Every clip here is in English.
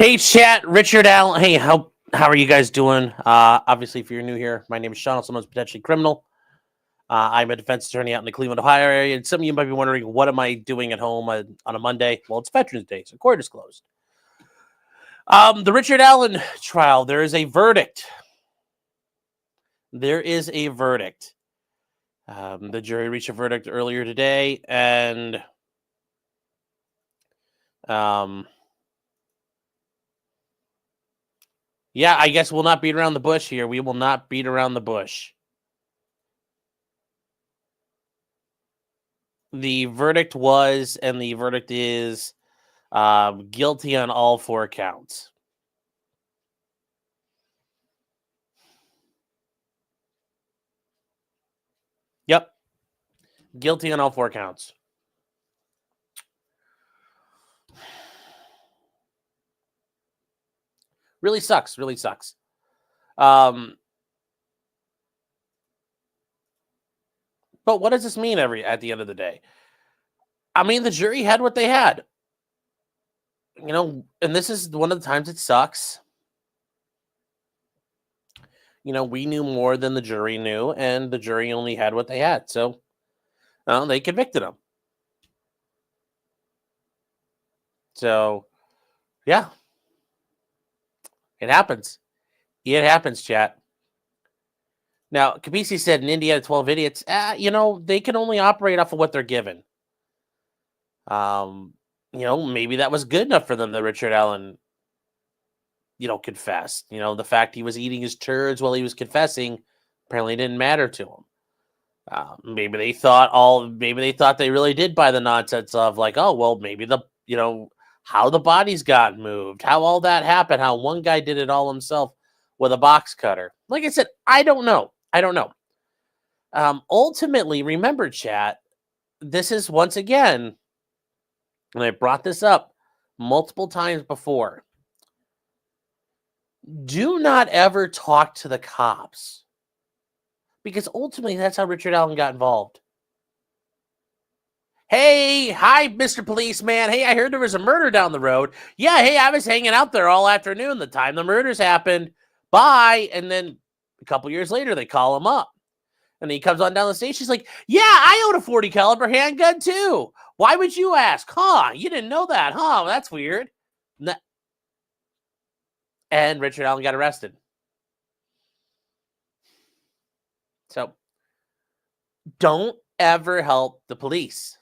Hey, chat, Richard Allen. Hey, how are you guys doing? Obviously, if you're new here, my name is Sean. Someone's potentially criminal. I'm a defense attorney out in the Cleveland, Ohio area. And some of you might be wondering, what am I doing at home on a Monday? Well, it's Veterans Day, so court is closed. The Richard Allen trial, there is a verdict. There is a verdict. The jury reached a verdict earlier today, and yeah, I guess we'll not beat around the bush here. We will not beat around the bush. The verdict was, and the verdict is, guilty on all 4 counts. Yep. Guilty on all 4 counts. Really sucks. Really sucks. But what does this mean at the end of the day? I mean, the jury had what they had. You know, and this is one of the times it sucks. You know, we knew more than the jury knew, and the jury only had what they had. So, they convicted him. So, yeah. It happens. It happens, chat. Now, Kabisi said in India, 12 idiots, you know, they can only operate off of what they're given. You know, maybe that was good enough for them that Richard Allen, you know, confessed. You know, the fact he was eating his turds while he was confessing apparently didn't matter to him. Maybe they thought they really did buy the nonsense of like, oh, well, maybe how the bodies got moved, how all that happened, how one guy did it all himself with a box cutter. Like I said, I don't know. Ultimately, remember, chat, this is once again, and I brought this up multiple times before. Do not ever talk to the cops, because ultimately that's how Richard Allen got involved. Hey, hi, Mr. Policeman. Hey, I heard there was a murder down the road. Yeah, hey, I was hanging out there all afternoon the time the murders happened. Bye. And then a couple years later, they call him up. And he comes on down the stage. She's like, yeah, I own a 40 caliber handgun too. Why would you ask? Huh? You didn't know that, huh? That's weird. And Richard Allen got arrested. So don't ever help the police.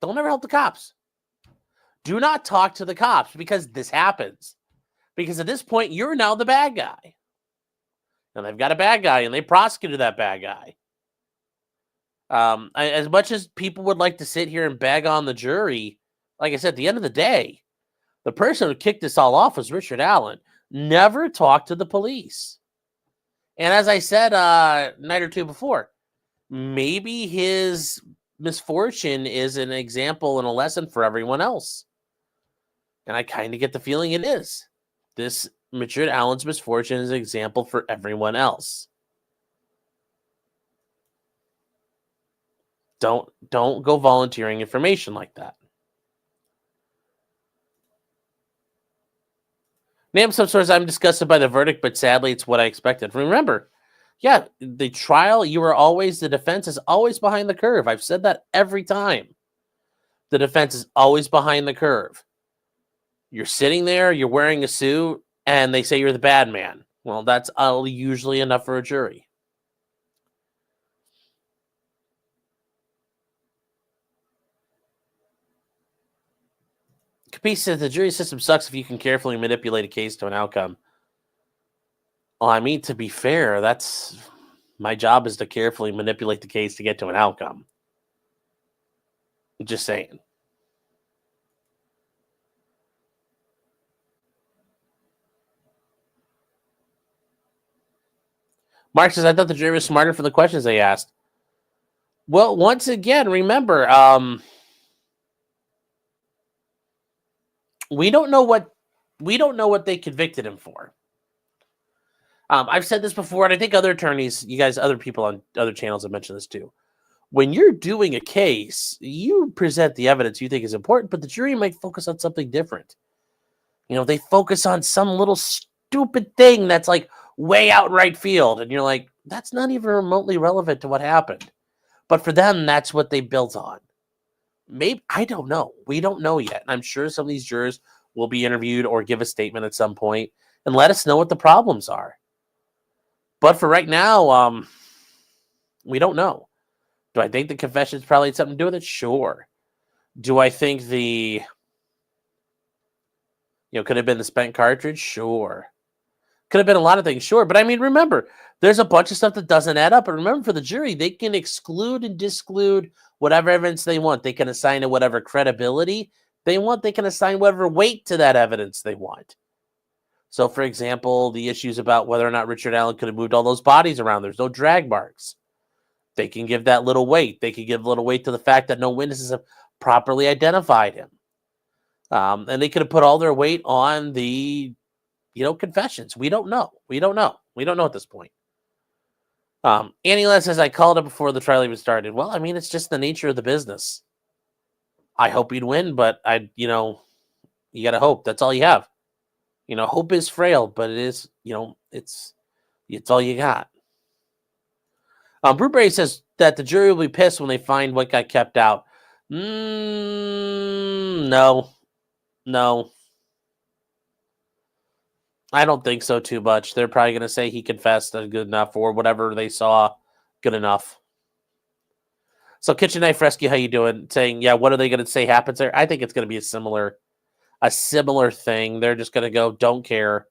Don't ever help the cops. Do not talk to the cops because this happens. Because at this point, you're now the bad guy. And they've got a bad guy, and they prosecuted that bad guy. As much as people would like to sit here and bag on the jury, like I said, at the end of the day, the person who kicked this all off was Richard Allen. Never talk to the police. And as I said a night or two before, maybe his misfortune is an example and a lesson for everyone else. And I kind of get the feeling it is. This Richard Allen's misfortune is an example for everyone else. Don't go volunteering information like that. Name some sources. I'm disgusted by the verdict, but sadly, it's what I expected. Remember, yeah, the trial, the defense is always behind the curve. I've said that every time. The defense is always behind the curve. You're sitting there, you're wearing a suit, and they say you're the bad man. Well, that's usually enough for a jury. Capice says the jury system sucks if you can carefully manipulate a case to an outcome. Well, I mean, to be fair, that's my job is to carefully manipulate the case to get to an outcome. Just saying. Mark says, I thought the jury was smarter for the questions they asked. Well, once again, remember, we don't know what they convicted him for. I've said this before, and I think other attorneys, other people on other channels have mentioned this too. when you're doing a case, you present the evidence you think is important, but the jury might focus on something different. They focus on some little stupid thing that's like way out in right field. And you're like, that's not even remotely relevant to what happened. But for them, that's what they built on. Maybe, I don't know. We don't know yet. And I'm sure some of these jurors will be interviewed or give a statement at some point and let us know what the problems are. But for right now, we don't know. Do I think the confessions probably had something to do with it? Sure. Do I think could have been the spent cartridge? Sure. Could have been a lot of things, sure. But I mean, remember, there's a bunch of stuff that doesn't add up. And remember, for the jury, they can exclude and disclude whatever evidence they want. They can assign it whatever credibility they want. They can assign whatever weight to that evidence they want. So, for example, the issues about whether or not Richard Allen could have moved all those bodies around. There's no drag marks. They can give that little weight. They can give little weight to the fact that no witnesses have properly identified him. And they could have put all their weight on the, confessions. We don't know. We don't know at this point. Annie Les says, I called it before the trial even started. Well, I mean, it's just the nature of the business. I hope you'd win, but you got to hope. That's all you have. Hope is frail, but it is, it's all you got. Brewberry says that the jury will be pissed when they find what got kept out. No. I don't think so too much. They're probably going to say he confessed good enough or whatever they saw good enough. So Kitchen Knife Rescue, how you doing? Saying, yeah, what are they going to say happens there? I think it's going to be a similar thing. They're just going to go, don't care.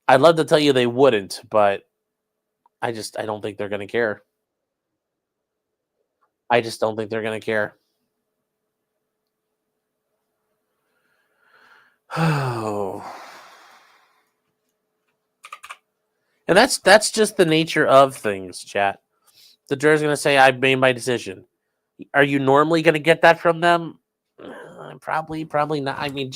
I'd love to tell you they wouldn't, but I don't think they're going to care. I just don't think they're going to care. Oh. And that's just the nature of things, chat. The juror's going to say, I've made my decision. Are you normally going to get that from them? Probably not. I mean,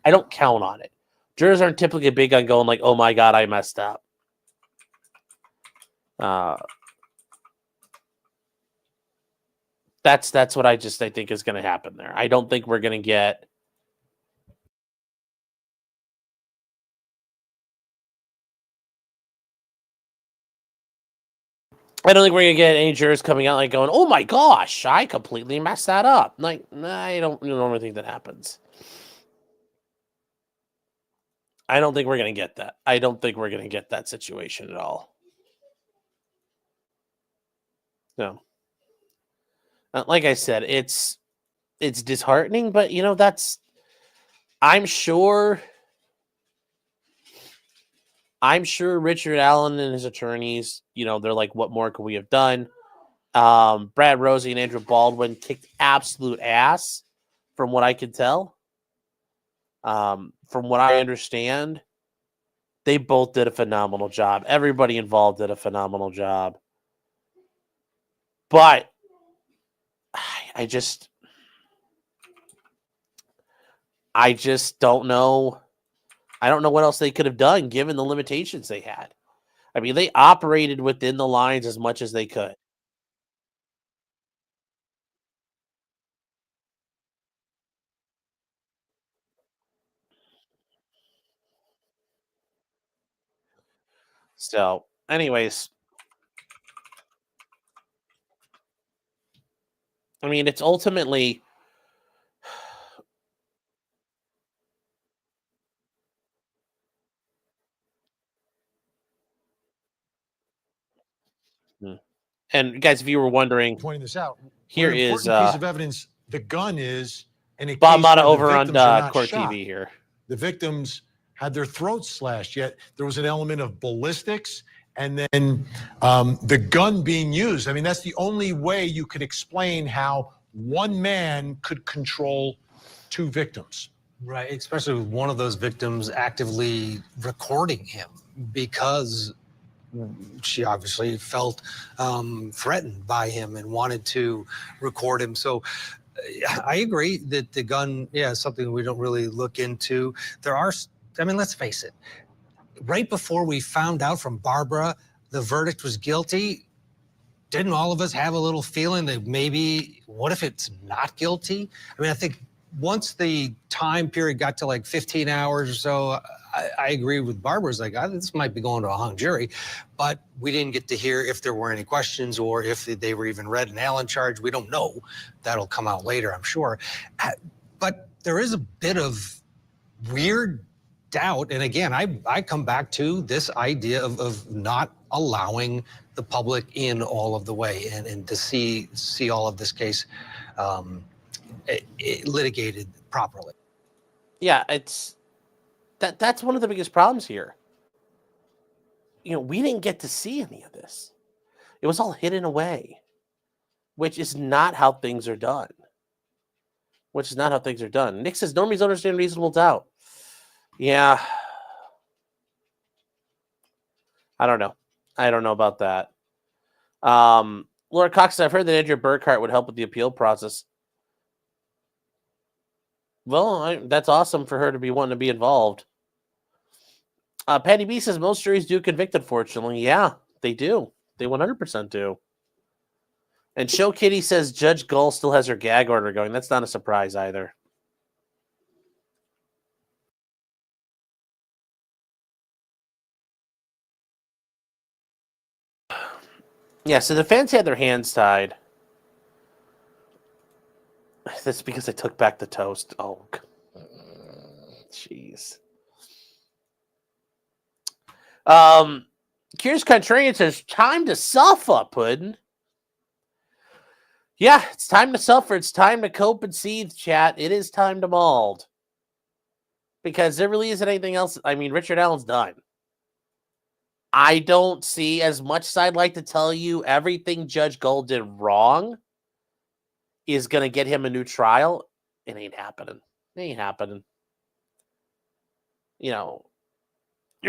I don't count on it. Jurors aren't typically big on going like, oh my God, I messed up. That's what I think is going to happen there. I don't think we're going to get any jurors coming out like going, oh my gosh, I completely messed that up. Like, I don't normally think that happens. I don't think we're going to get that. I don't think we're going to get that situation at all. No. Like I said, it's disheartening, but I'm sure Richard Allen and his attorneys, they're like, what more could we have done? Brad Rosie and Andrew Baldwin kicked absolute ass from what I could tell. From what I understand, they both did a phenomenal job. Everybody involved did a phenomenal job. But I just don't know. I don't know what else they could have done given the limitations they had. I mean, they operated within the lines as much as they could. So, anyways, I mean, it's ultimately and guys, if you were wondering, pointing this out, here is piece of evidence. The gun is in a Bob case Mata where over the on victims are not Court shot. TV here. The victims had their throats slashed, yet there was an element of ballistics and then the gun being used. I mean, that's the only way you could explain how one man could control two victims. Right, especially with one of those victims actively recording him because she obviously felt threatened by him and wanted to record him. So I agree that the gun, is something we don't really look into. There are, let's face it, right before we found out from Barbara the verdict was guilty, didn't all of us have a little feeling that maybe, what if it's not guilty? I mean, I think once the time period got to like 15 hours or so, I agree with Barbara's like, this might be going to a hung jury, but we didn't get to hear if there were any questions or if they were even read and Allen charged. We don't know. That'll come out later, I'm sure. But there is a bit of weird doubt. And again, I come back to this idea of not allowing the public in all of the way and to see all of this case litigated properly. Yeah, that's one of the biggest problems here. We didn't get to see any of this. It was all hidden away, which is not how things are done. Nick says normies understand reasonable doubt. Yeah. I don't know. I don't know about that. Laura Cox said, I've heard that Andrea Burkhart would help with the appeal process. Well, that's awesome for her to be wanting to be involved. Patty B says most juries do convict, unfortunately. Yeah, they do. They 100% do. And Show Kitty says Judge Gull still has her gag order going. That's not a surprise either. Yeah, so the fans had their hands tied. That's because I took back the toast. Oh, jeez. Curious Contrarian says, time to suffer, Puddin'. Yeah, it's time to suffer. It's time to cope and seethe, chat. It is time to mauled. Because there really isn't anything else. I mean, Richard Allen's done. I don't see, as much as I'd like to tell you everything Judge Gold did wrong is going to get him a new trial. It ain't happening. It ain't happening. You're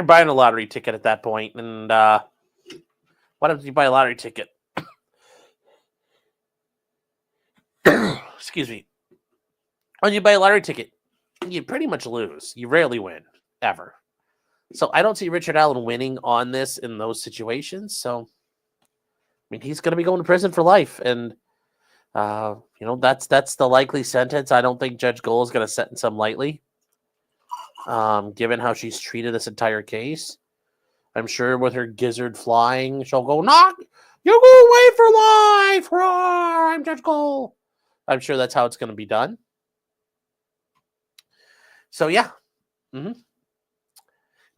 buying a lottery ticket at that point. And what happens if you buy a lottery ticket? Excuse me. When you buy a lottery ticket, you pretty much lose. You rarely win, ever. So I don't see Richard Allen winning on this in those situations. So, I mean, he's going to be going to prison for life. And, that's the likely sentence. I don't think Judge Gold is going to sentence him lightly, given how she's treated this entire case. I'm sure with her gizzard flying, she'll go, knock, you go away for life. Roar, I'm Judge Gold. I'm sure that's how it's going to be done. So, yeah. Mm-hmm.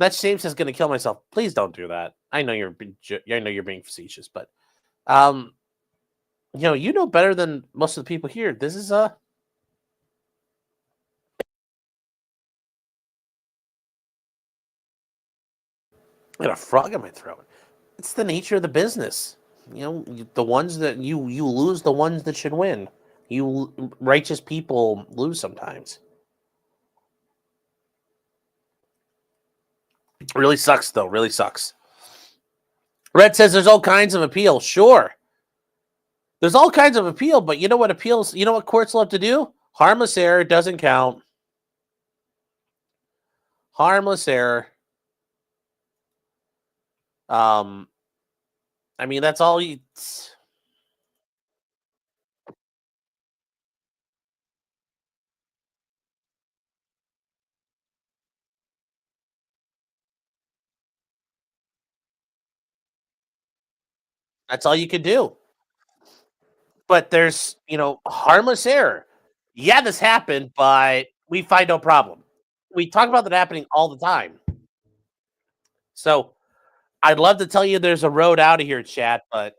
That James says going to kill myself. Please don't do that. I know you're being facetious, but you know better than most of the people here. This is I got a frog in my throat. It's the nature of the business. The ones that you lose, the ones that should win. You righteous people lose sometimes. Really sucks, though. Really sucks. Red says there's all kinds of appeal. Sure. There's all kinds of appeal, but you know what appeals? You know what courts love to do? Harmless error doesn't count. Harmless error. I mean, that's all you... That's all you can do. But there's, harmless error. Yeah, this happened, but we find no problem. We talk about that happening all the time. So I'd love to tell you there's a road out of here, chat, but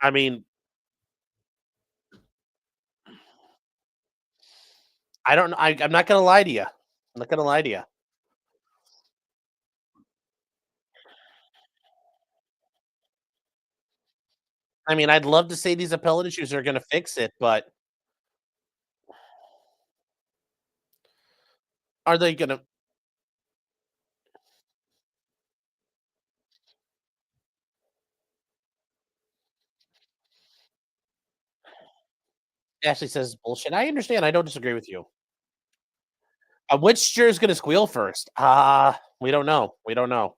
I mean, I don't know. I'm not going to lie to you. I'm not going to lie to you. I mean, I'd love to say these appellate issues are going to fix it, but are they going to? Ashley says bullshit. I understand. I don't disagree with you. Which juror's gonna squeal first? We don't know. We don't know.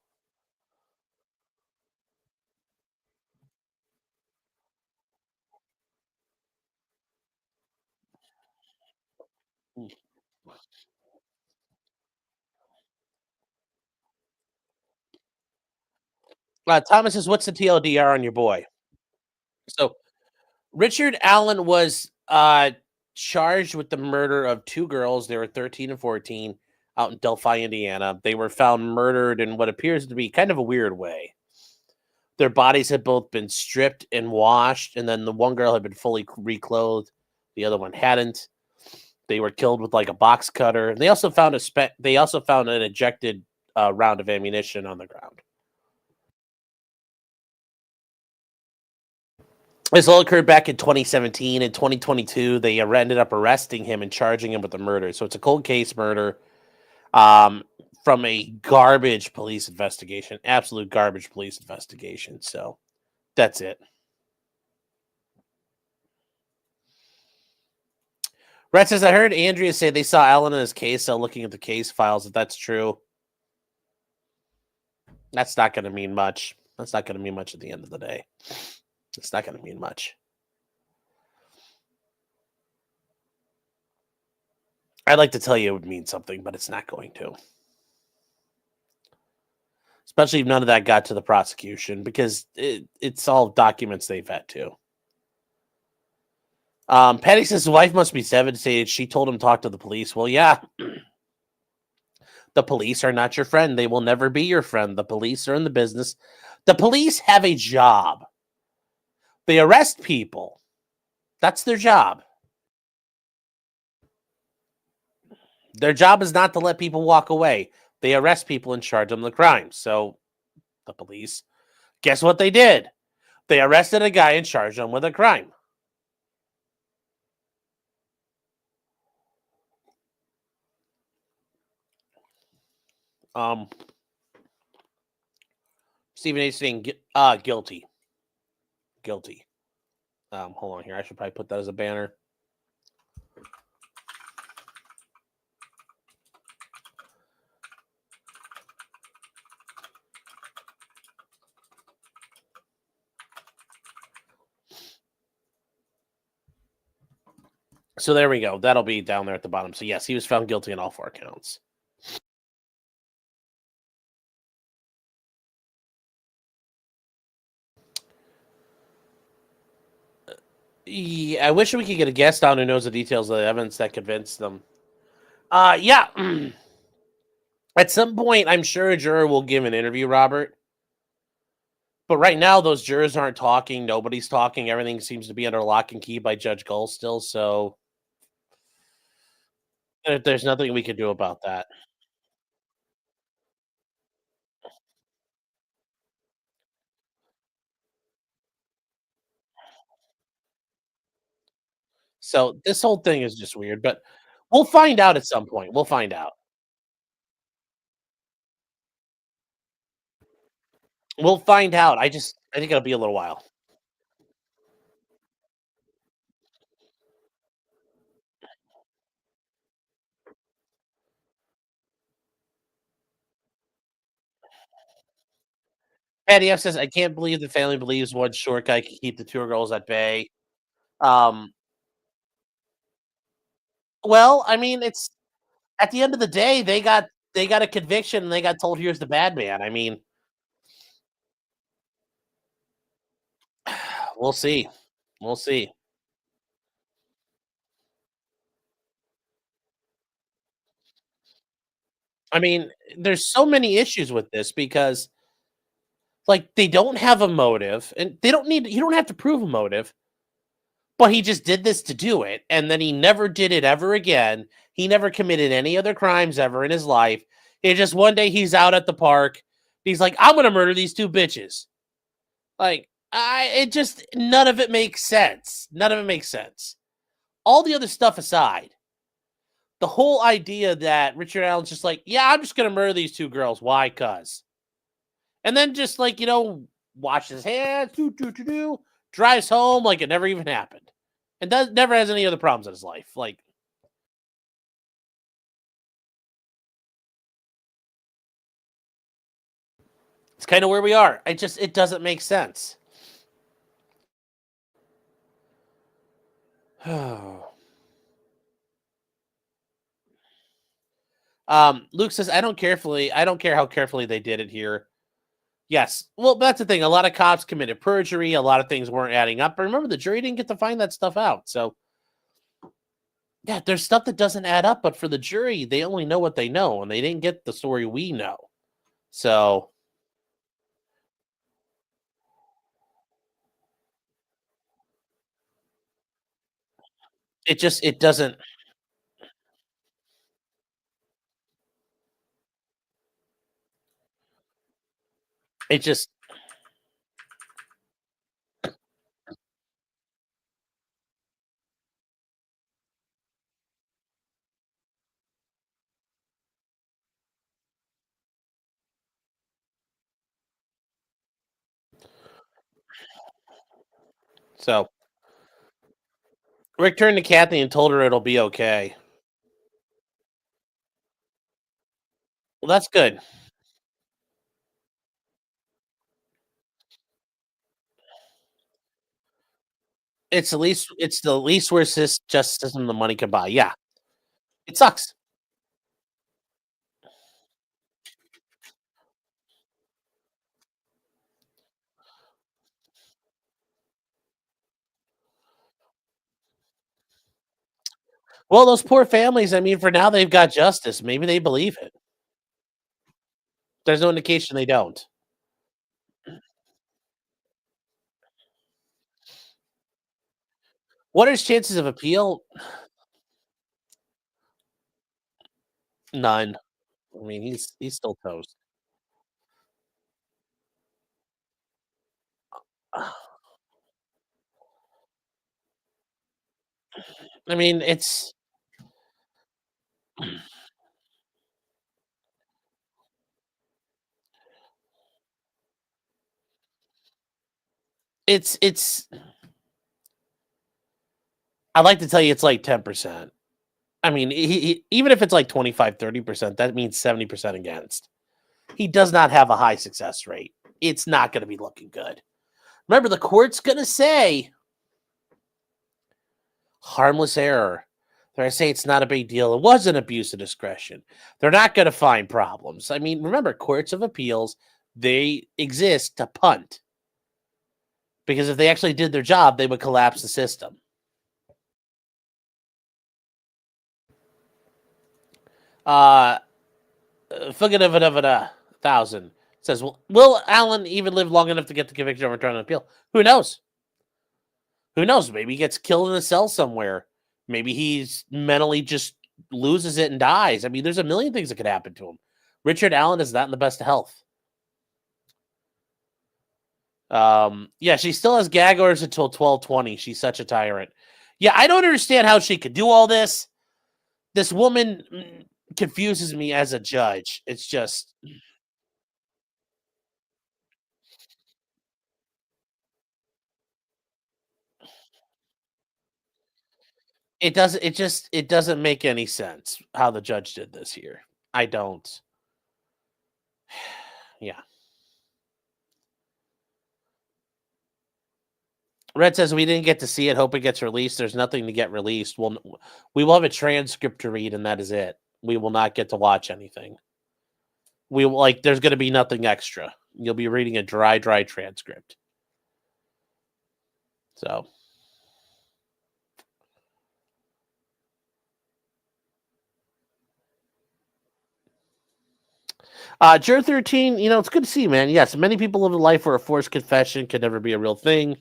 Thomas says, "What's the TLDR on your boy?" So Richard Allen was charged with the murder of two girls. They were 13 and 14 out in Delphi, Indiana. They were found murdered in what appears to be kind of a weird way. Their bodies had both been stripped and washed, and then the one girl had been fully reclothed. The other one hadn't. They were killed with like a box cutter. And they also found an ejected round of ammunition on the ground. This all occurred back in 2017. In 2022, they ended up arresting him and charging him with the murder. So it's a cold case murder from a garbage police investigation, absolute garbage police investigation. So that's it. Brett says, I heard Andrea say they saw Alan in his case cell looking at the case files. If that's true, that's not going to mean much. That's not going to mean much at the end of the day. It's not going to mean much. I'd like to tell you it would mean something, but it's not going to. Especially if none of that got to the prosecution, because it's all documents they've had to. Patty says his wife must be devastated. She told him to talk to the police. Well, yeah. The police are not your friend. They will never be your friend. The police are in the business. The police have a job. They arrest people. That's their job. Their job is not to let people walk away. They arrest people and charge them the crime. So the police, guess what they did? They arrested a guy and charged him with a crime. Stephen H. saying guilty. Guilty. Hold on here. I should probably put that as a banner. So there we go. That'll be down there at the bottom. So yes, he was found guilty on all 4 counts. Yeah, I wish we could get a guest on who knows the details of the evidence that convinced them. Yeah. At some point, I'm sure a juror will give an interview, Robert. But right now, those jurors aren't talking. Nobody's talking. Everything seems to be under lock and key by Judge Gull still. So there's nothing we can do about that. So this whole thing is just weird. But we'll find out at some point. We'll find out. We'll find out. I think it'll be a little while. Patty F says, I can't believe the family believes one short guy can keep the 2 girls at bay. Um, well, I mean, it's at the end of the day, they got a conviction and they got told here's the bad man. I mean, we'll see. We'll see. I mean, there's so many issues with this because like they don't have a motive and they don't need you don't have to prove a motive, but he just did this to do it and then he never did it ever again. He never committed any other crimes ever in his life. It just one day he's out at the park. He's like, I'm gonna murder these 2 bitches. Like, it just none of it makes sense. None of it makes sense. All the other stuff aside, the whole idea that Richard Allen's just like, yeah, I'm just gonna murder these 2 girls. Why? Cause, and then just like washes his hands, drives home like it never even happened, and never has any other problems in his life. Like, It's kind of where we are. It doesn't make sense. Luke says, I don't care how carefully they did it here. Yes. Well, that's the thing. A lot of cops committed perjury. A lot of things weren't adding up. But remember, the jury didn't get to find that stuff out. So, yeah, there's stuff that doesn't add up. But for the jury, they only know what they know, and they didn't get the story we know. So, it doesn't. It just so. Rick turned to Kathy and told her it'll be okay. Well, that's good. It's the least worst justice system the money can buy. Yeah, it sucks. Well, those poor families. I mean, for now they've got justice. Maybe they believe it. There's no indication they don't. What are his chances of appeal? None. I mean, he's still toast. I mean, it's. I'd like to tell you it's like 10%. I mean, even if it's like 25, 30%, that means 70% against. He does not have a high success rate. It's not going to be looking good. Remember, the court's going to say harmless error. They're going to say it's not a big deal. It was an abuse of discretion. They're not going to find problems. I mean, remember, courts of appeals, they exist to punt. Because if they actually did their job, they would collapse the system. Figure of a thousand says, well, will Allen even live long enough to get the conviction overturned on appeal? Who knows? Who knows? Maybe he gets killed in a cell somewhere. Maybe he's mentally just loses it and dies. I mean, there's a million things that could happen to him. Richard Allen is not in the best of health. Yeah, she still has gag orders until 12/20. She's such a tyrant. Yeah, I don't understand how she could do all this. This woman confuses me as a judge. It's just it doesn't make any sense how the judge did this here. I don't. Yeah. Red says we didn't get to see it. Hope it gets released. There's nothing to get released. We will have a transcript to read, and that is it. We will not get to watch anything. We will, like, there's going to be nothing extra. You'll be reading a dry transcript. So, Juror 13, it's good to see, man. Yes, many people live a life where a forced confession can never be a real thing.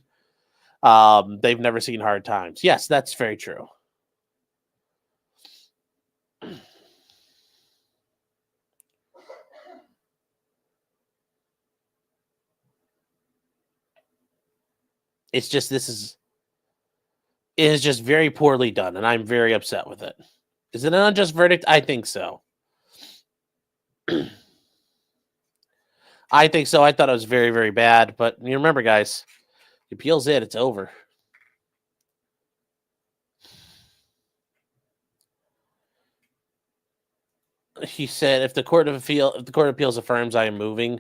They've never seen hard times. Yes, that's very true. It's just it is just very poorly done, and I'm very upset with it. Is it an unjust verdict? I think so. I think so. I thought it was very, very bad, but you remember, guys, the appeal's it. It's over. He said, if the court of appeals affirms I am moving,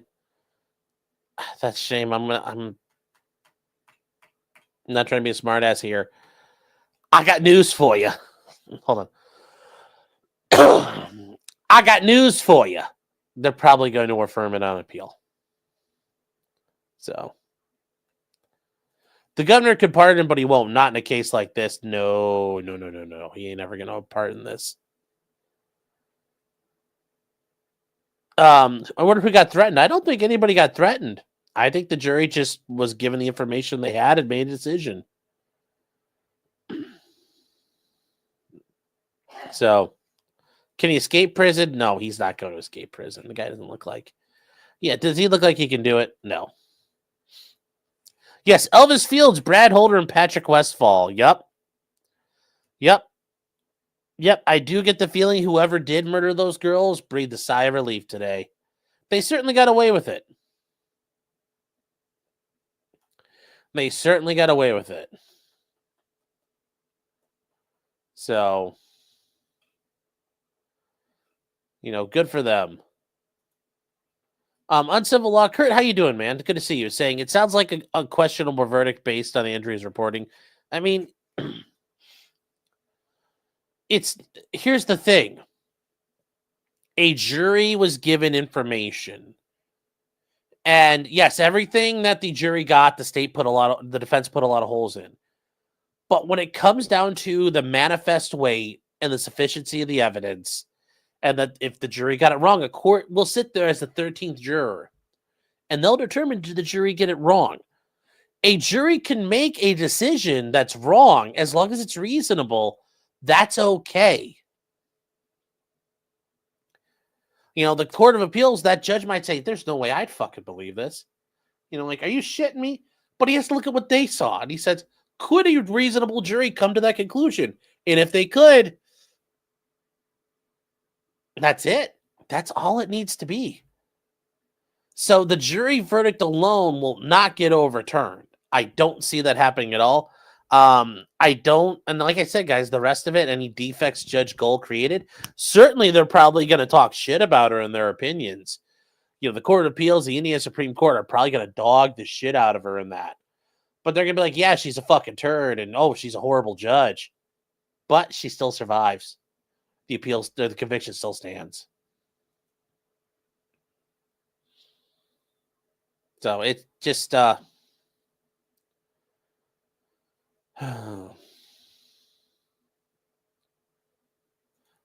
That's a shame. I'm not trying to be a smartass here. I got news for you. Hold on. I got news for you. They're probably going to affirm it on appeal. So the governor could pardon, but he won't. Not in a case like this. No. He ain't ever going to pardon this. I wonder who got threatened. I don't think anybody got threatened. I think the jury just was given the information they had and made a decision. So, can he escape prison? No, he's not going to escape prison. The guy doesn't look like. Yeah, does he look like he can do it? No. Yes, Elvis Fields, Brad Holder, and Patrick Westfall. Yep. I do get the feeling whoever did murder those girls breathed a sigh of relief today. They certainly got away with it. So, good for them. Uncivil Law, Kurt, how you doing, man? Good to see you. Saying it sounds like a questionable verdict based on Andrea's reporting. I mean, here's the thing. A jury was given information. And yes, everything that the jury got, the defense put a lot of holes in. But when it comes down to the manifest weight and the sufficiency of the evidence, and that if the jury got it wrong, a court will sit there as the 13th juror, and they'll determine, did the jury get it wrong? A jury can make a decision that's wrong as long as it's reasonable. That's okay. The Court of Appeals, that judge might say, there's no way I'd fucking believe this. Like, are you shitting me? But he has to look at what they saw. And he says, could a reasonable jury come to that conclusion? And if they could, that's it. That's all it needs to be. So the jury verdict alone will not get overturned. I don't see that happening at all. I don't, and like I said, guys, the rest of it, any defects Judge Gold created, certainly they're probably going to talk shit about her in their opinions. The Court of Appeals, the Indiana Supreme Court are probably going to dog the shit out of her in that. But they're going to be like, yeah, she's a fucking turd, and oh, she's a horrible judge. But she still survives. The conviction still stands. So it's just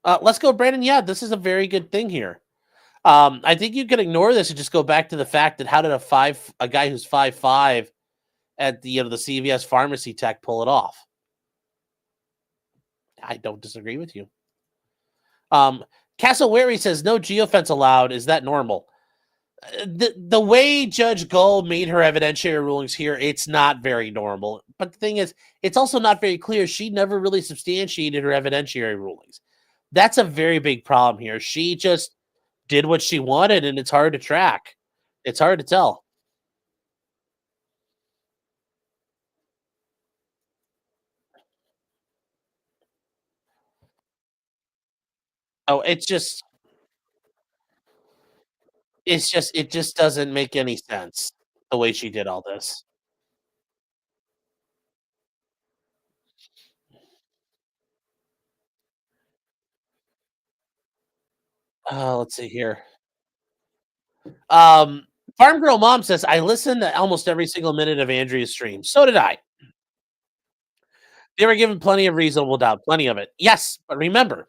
let's go, Brandon. Yeah, this is a very good thing here. I think you could ignore this and just go back to the fact that how did a guy who's 5'5" at the the CVS pharmacy tech pull it off? I don't disagree with you. Castle Wary says no geofence allowed. Is that normal? The way Judge Gull made her evidentiary rulings here, it's not very normal. But the thing is, it's also not very clear. She never really substantiated her evidentiary rulings. That's a very big problem here. She just did what she wanted, and it's hard to track. It's hard to tell. Oh, it just doesn't make any sense the way she did all this. Let's see here. Farm Girl Mom says, I listened to almost every single minute of Andrea's stream. So did I. They were given plenty of reasonable doubt, plenty of it. Yes, but remember,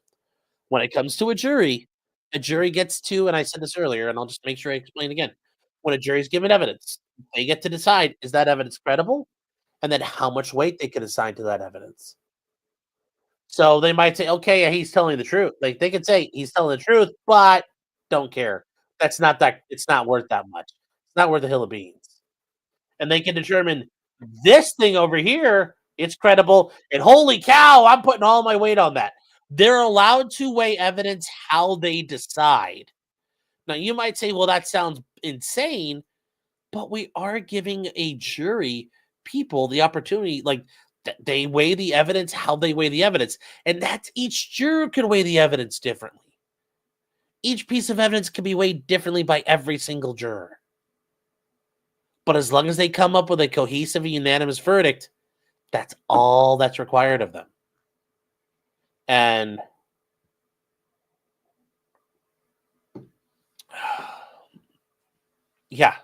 when it comes to a jury gets to, and I said this earlier, and I'll just make sure I explain again. When a jury's given evidence, they get to decide, is that evidence credible? And then how much weight they can assign to that evidence. So they might say, okay, yeah, he's telling the truth. Like they could say he's telling the truth, but don't care. It's not worth that much. It's not worth a hill of beans. And they can determine this thing over here, it's credible. And holy cow, I'm putting all my weight on that. They're allowed to weigh evidence how they decide. Now, you might say, well, that sounds insane, but we are giving a jury people the opportunity, like they weigh the evidence, how they weigh the evidence. And that's each juror can weigh the evidence differently. Each piece of evidence can be weighed differently by every single juror. But as long as they come up with a cohesive, unanimous verdict, that's all that's required of them. And yeah,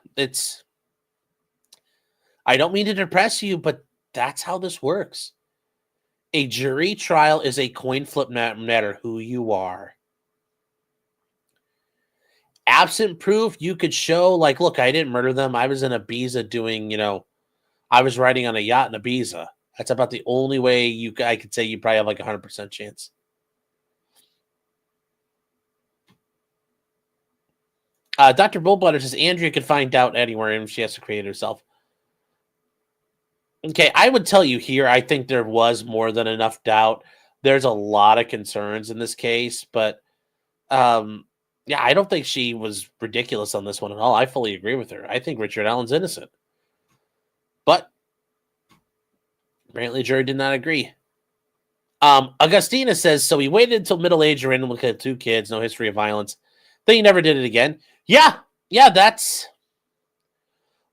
I don't mean to depress you, but that's how this works. A jury trial is a coin flip, no matter who you are. Absent proof, you could show, like, look, I didn't murder them. I was in Ibiza doing, I was riding on a yacht in Ibiza. That's about the only way I could say you probably have like 100% chance. Dr. Bullbladder says Andrea could find doubt anywhere and she has to create it herself. Okay, I would tell you here, I think there was more than enough doubt. There's a lot of concerns in this case, but yeah, I don't think she was ridiculous on this one at all. I fully agree with her. I think Richard Allen's innocent. But apparently, the jury did not agree. Augustina says, so he waited until middle age, randomly had 2 kids, no history of violence. Then he never did it again. Yeah, that's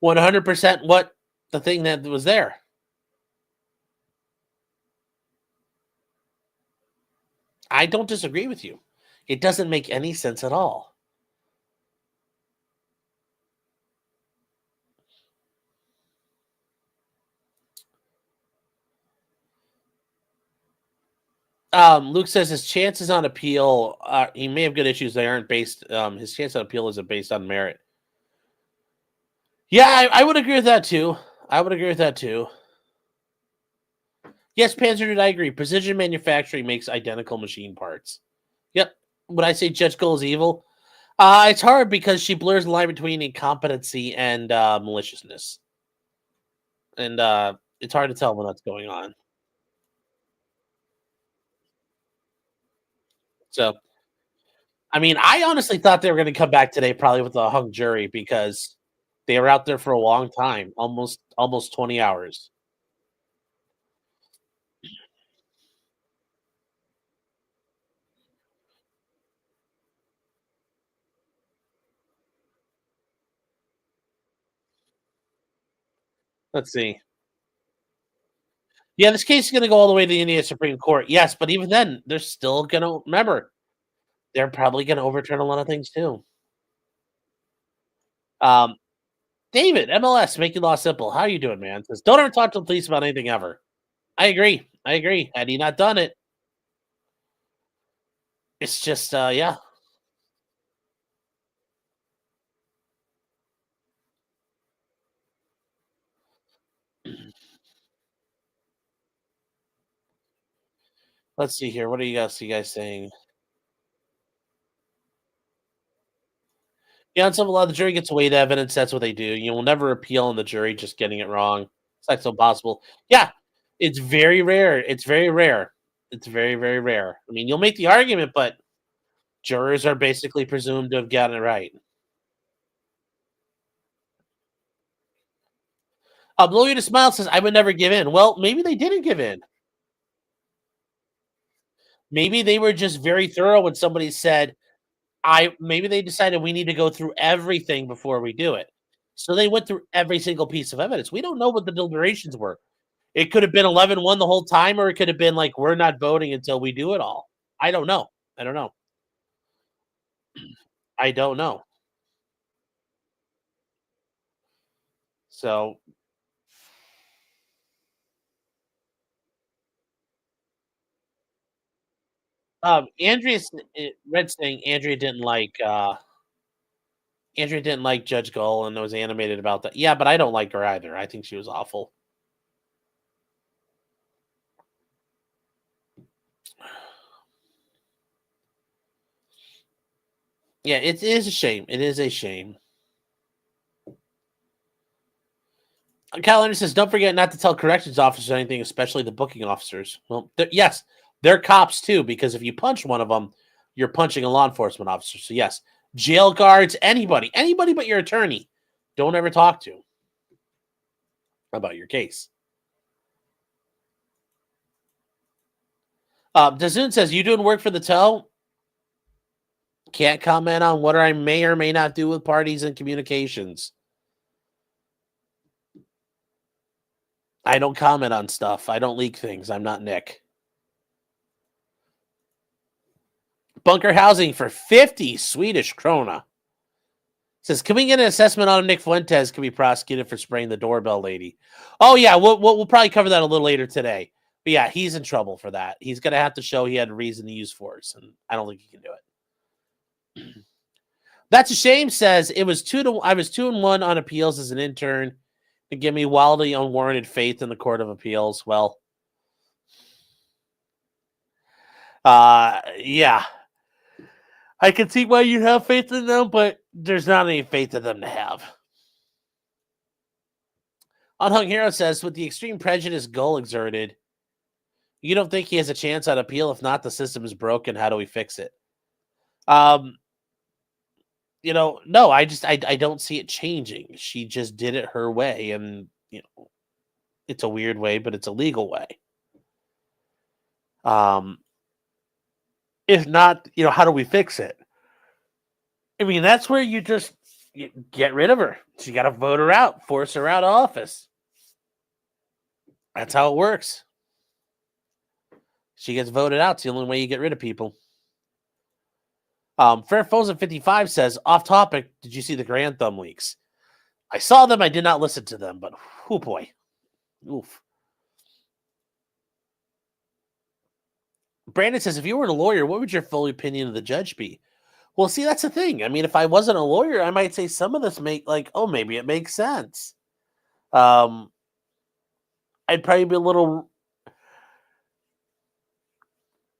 100% what the thing that was there. I don't disagree with you. It doesn't make any sense at all. Luke says his chances on appeal, he may have good issues. They aren't based, his chance on appeal isn't based on merit. Yeah, I would agree with that too. Yes, Panzer, I agree. Precision manufacturing makes identical machine parts. Yep. Would I say Judge Gull is evil? It's hard because she blurs the line between incompetency and maliciousness. And it's hard to tell when that's going on. So, I mean, I honestly thought they were going to come back today probably with a hung jury because they were out there for a long time, almost 20 hours. Let's see. Yeah, this case is going to go all the way to the Indiana Supreme Court. Yes, but even then, they're still going to remember. They're probably going to overturn a lot of things too. David, MLS, making law simple. How are you doing, man? Says, don't ever talk to the police about anything ever. I agree. Had he not done it, it's just, yeah. Let's see here. What are you guys saying? Yeah, on civil law, the jury gets weighed evidence. That's what they do. You will never appeal on the jury just getting it wrong. It's like so possible. Yeah, it's very rare. It's very rare. It's very, very rare. I mean, you'll make the argument, but jurors are basically presumed to have gotten it right. Lawyer to Smile says, I would never give in. Well, maybe they didn't give in. Maybe they were just very thorough when somebody said, maybe they decided we need to go through everything before we do it. So they went through every single piece of evidence. We don't know what the deliberations were. It could have been 11-1 the whole time, or it could have been like, we're not voting until we do it all. I don't know. I don't know. So, Andrea's Red saying Andrea didn't like Judge Gull and was animated about that. Yeah, but I don't like her either. I think she was awful. Yeah, it is a shame. It is a shame. Kyle Anderson says, don't forget not to tell corrections officers anything, especially the booking officers. Well, yes, they're cops too, because if you punch one of them, you're punching a law enforcement officer. So yes, jail guards, anybody but your attorney, don't ever talk to about your case. Dazoon says, you doing work for the tow? Can't comment on what I may or may not do with parties and communications. I don't comment on stuff. I don't leak things. I'm not Nick. Bunker housing for 50 Swedish krona. Says, can we get an assessment on Nick Fuentes can be prosecuted for spraying the doorbell lady? Oh, yeah, we'll probably cover that a little later today. But yeah, he's in trouble for that. He's going to have to show he had a reason to use force, and I don't think he can do it. That's a shame, says, I was 2-1 on appeals as an intern to give me wildly unwarranted faith in the Court of Appeals. Well, yeah. I can see why you have faith in them, but there's not any faith in them to have. Unhung Hero says, with the extreme prejudice goal exerted, you don't think he has a chance on appeal? If not, the system is broken. How do we fix it? No, I don't see it changing. She just did it her way, and it's a weird way, but it's a legal way. If not, how do we fix it? I mean, that's where you just get rid of her. So you got to vote her out, force her out of office. That's how it works. She gets voted out. It's the only way you get rid of people. Fair Fozen 55 says, off topic, did you see the Grand Thumb leaks? I saw them. I did not listen to them, but oh boy. Oof. Brandon says, if you were a lawyer, what would your full opinion of the judge be? Well, see, that's the thing. I mean, if I wasn't a lawyer, I might say some of this maybe it makes sense. I'd probably be a little,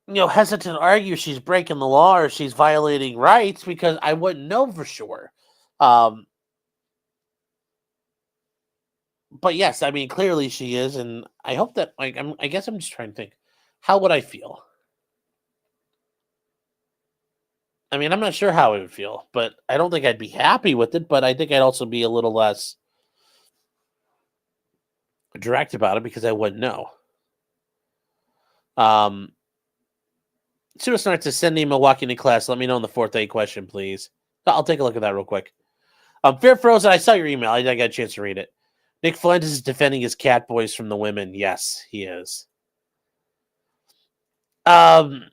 hesitant to argue she's breaking the law or she's violating rights because I wouldn't know for sure. But yes, I mean, clearly she is, and I hope that, I guess I'm just trying to think, how would I feel? I mean, I'm not sure how I would feel, but I don't think I'd be happy with it, but I think I'd also be a little less direct about it because I wouldn't know. Superstar says, send me Milwaukee to class. Let me know in the 4th A question, please. I'll take a look at that real quick. Fear Frozen, I saw your email. I got a chance to read it. Nick Fuentes is defending his cat boys from the women. Yes, he is. Mariko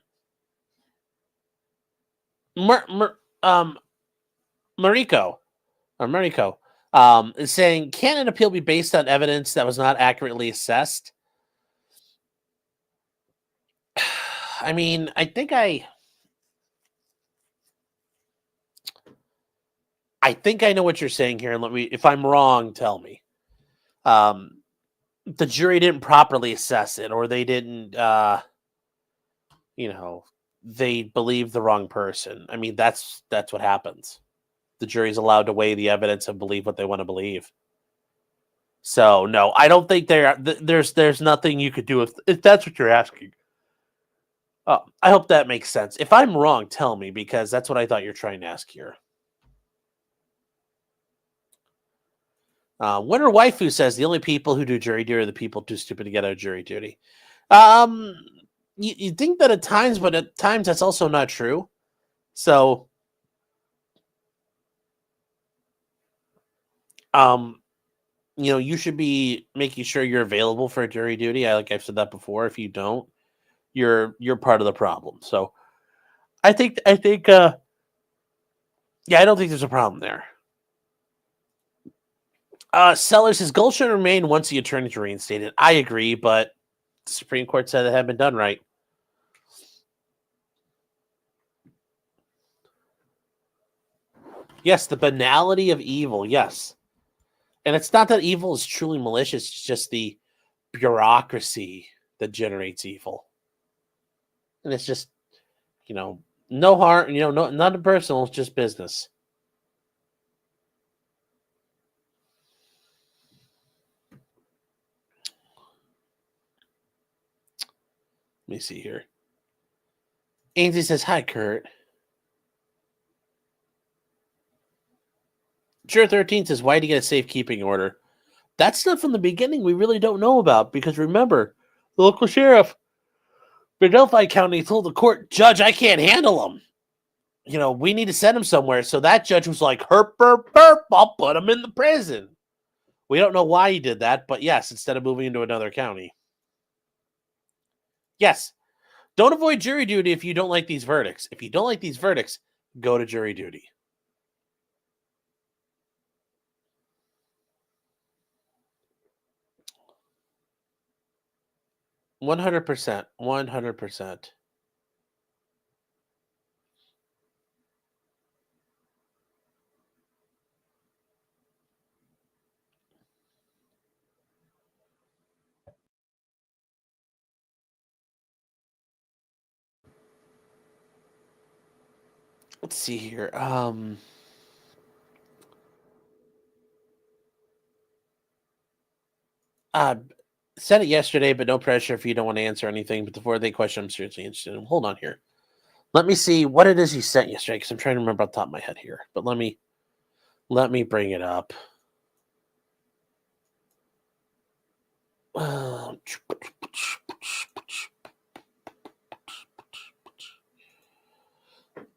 is saying, can an appeal be based on evidence that was not accurately assessed? I mean, I think I know what you're saying here, and if I'm wrong, tell me. The jury didn't properly assess it, or they didn't, they believed the wrong person. I mean, that's what happens. The jury's allowed to weigh the evidence and believe what they want to believe. So no, I don't think there's nothing you could do if that's what you're asking. I hope that makes sense. If I'm wrong, tell me, because that's what I thought you're trying to ask here. Winter Waifu says the only people who do jury duty are the people too stupid to get out of jury duty. You think that at times, but at times that's also not true. So, you should be making sure you're available for jury duty. I've said that before. If you don't, you're part of the problem. So, I think, I don't think there's a problem there. Sellers, his goal should remain once the attorneys are reinstated. I agree, but the Supreme Court said it hadn't been done right. Yes, the banality of evil, yes. And it's not that evil is truly malicious, it's just the bureaucracy that generates evil. And it's just, no harm, nothing personal, it's just business. Let me see here. Ainsley says, hi, Kurt. Sure 13 says, why do you get a safekeeping order? That's stuff from the beginning we really don't know about, because remember, the local sheriff in Delphi County told the court, Judge, I can't handle him. We need to send him somewhere. So that judge was like, herp, burp, burp, I'll put him in the prison. We don't know why he did that, but yes, instead of moving into another county. Yes. Don't avoid jury duty if you don't like these verdicts. If you don't like these verdicts, go to jury duty. $100. 100%. Let's see here. Said it yesterday, but no pressure if you don't want to answer anything. But the 4-day question I'm seriously interested in. Hold on here. Let me see what it is you sent yesterday, because I'm trying to remember off the top of my head here. But let me bring it up.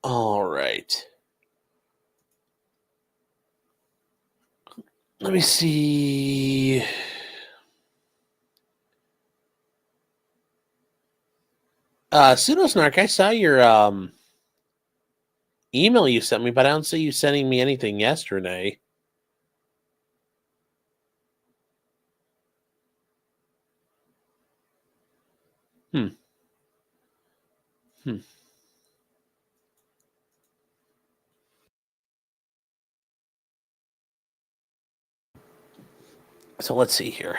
All right. Let me see. Pseudosnark, I saw your email you sent me, but I don't see you sending me anything yesterday. Hmm. So let's see here.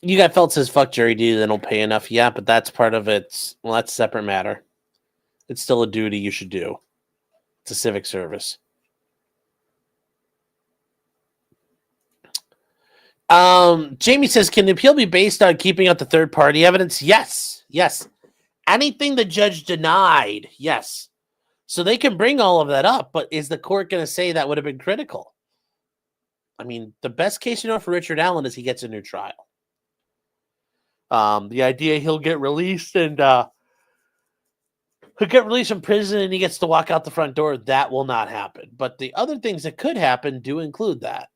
You got Felt says fuck jury duty, they don't pay enough. Yeah, but that's part of it. Well, that's a separate matter. It's still a duty you should do. It's a civic service. Jamie says, can the appeal be based on keeping out the third party evidence? Yes. Yes. Anything the judge denied, yes. So they can bring all of that up, but is the court going to say that would have been critical? I mean, the best case scenario for Richard Allen is he gets a new trial. The idea he'll get released and he'll get released from prison and he gets to walk out the front door, that will not happen. But the other things that could happen do include that.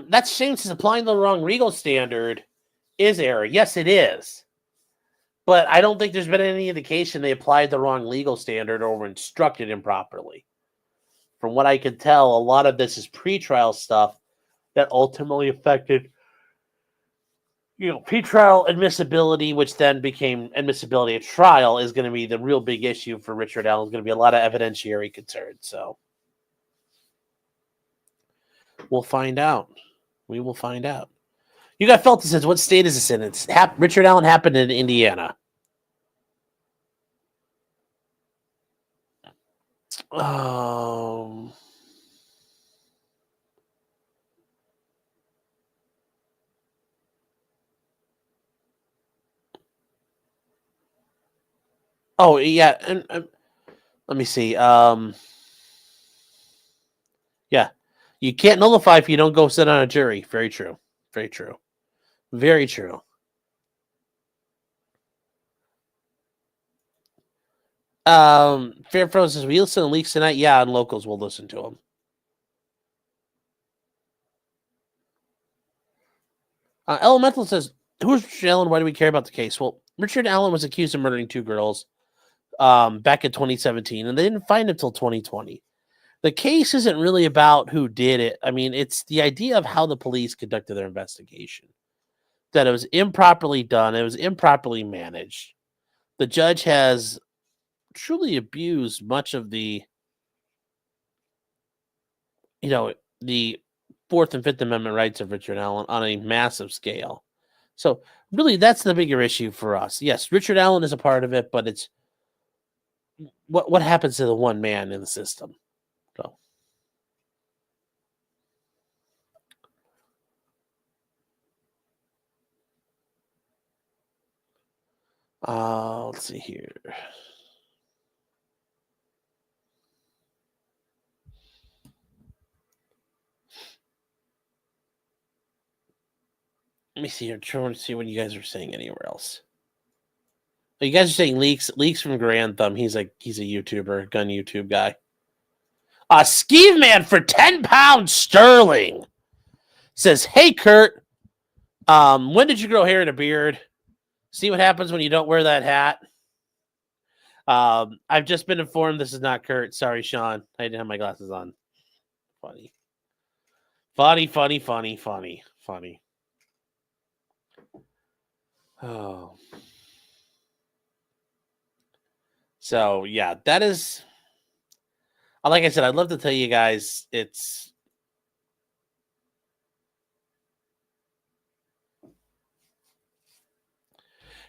That's shame since applying the wrong legal standard is error. Yes, it is. But I don't think there's been any indication they applied the wrong legal standard or were instructed improperly. From what I can tell, a lot of this is pretrial stuff that ultimately affected, pretrial admissibility, which then became admissibility at trial, is going to be the real big issue for Richard Allen. Is going to be a lot of evidentiary concerns. So we'll find out. We will find out. You got Felton says, what state is this in? It's Richard Allen happened in Indiana. Oh yeah, and let me see. Yeah, you can't nullify if you don't go sit on a jury. Very true. Very true. Very true. Fair Frozen says, we listen to leaks tonight. Yeah, and locals will listen to them. Elemental says, who's Richard Allen? Why do we care about the case? Well, Richard Allen was accused of murdering 2 girls back in 2017, and they didn't find him until 2020. The case isn't really about who did it. I mean, it's the idea of how the police conducted their investigation. That it was improperly done. It was improperly managed. The judge has truly abused much of the, the Fourth and Fifth Amendment rights of Richard Allen on a massive scale. So really, that's the bigger issue for us. Yes, Richard Allen is a part of it, but it's what happens to the one man in the system. So. Let's see here. Let me see here. Trying to see what you guys are saying anywhere else. You guys are saying leaks from Grand Thumb. He's a YouTuber, gun YouTube guy. Skeeve Man for £10 sterling says, "Hey Kurt, when did you grow hair and a beard? See what happens when you don't wear that hat." I've just been informed this is not Kurt. Sorry, Sean. I didn't have my glasses on. Funny. Oh. So yeah, that is. Like I said, I'd love to tell you guys it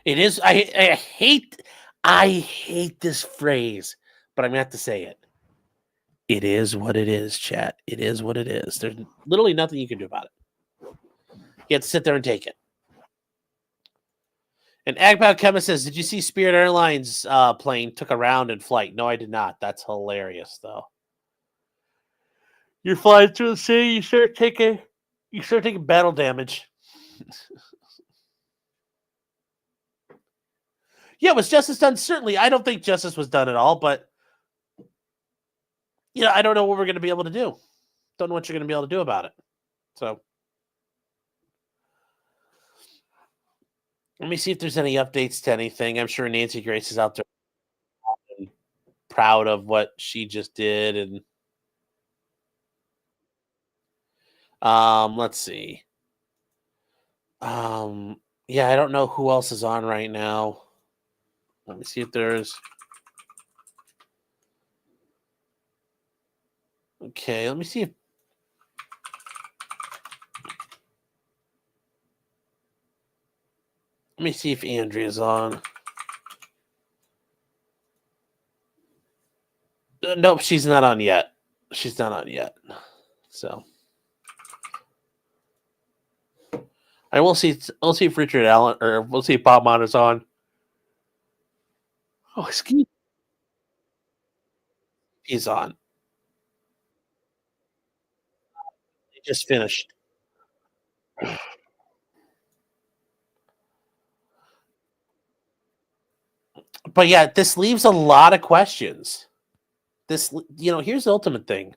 is. I hate this phrase, but I'm gonna have to say it. It is what it is, chat. It is what it is. There's literally nothing you can do about it. You have to sit there and take it. And Agpow Chemist says, "Did you see Spirit Airlines plane took a round in flight?" No, I did not. That's hilarious, though. You're flying through the city, you start taking battle damage. Yeah, was justice done? Certainly. I don't think justice was done at all, but I don't know what we're going to be able to do. Don't know what you're going to be able to do about it. So let me see if there's any updates to anything. I'm sure Nancy Grace is out there proud of what she just did. And let's see. Yeah, I don't know who else is on right now. Let me see if there's. Okay, let me see if. Let me see if Andrea's on. Nope, she's not on yet. She's not on yet. So I will see. We'll see if Richard Allen or we'll see if Bob Mott is on. Oh, excuse me. He's on. He just finished. But yeah, this leaves a lot of questions. This, here's the ultimate thing.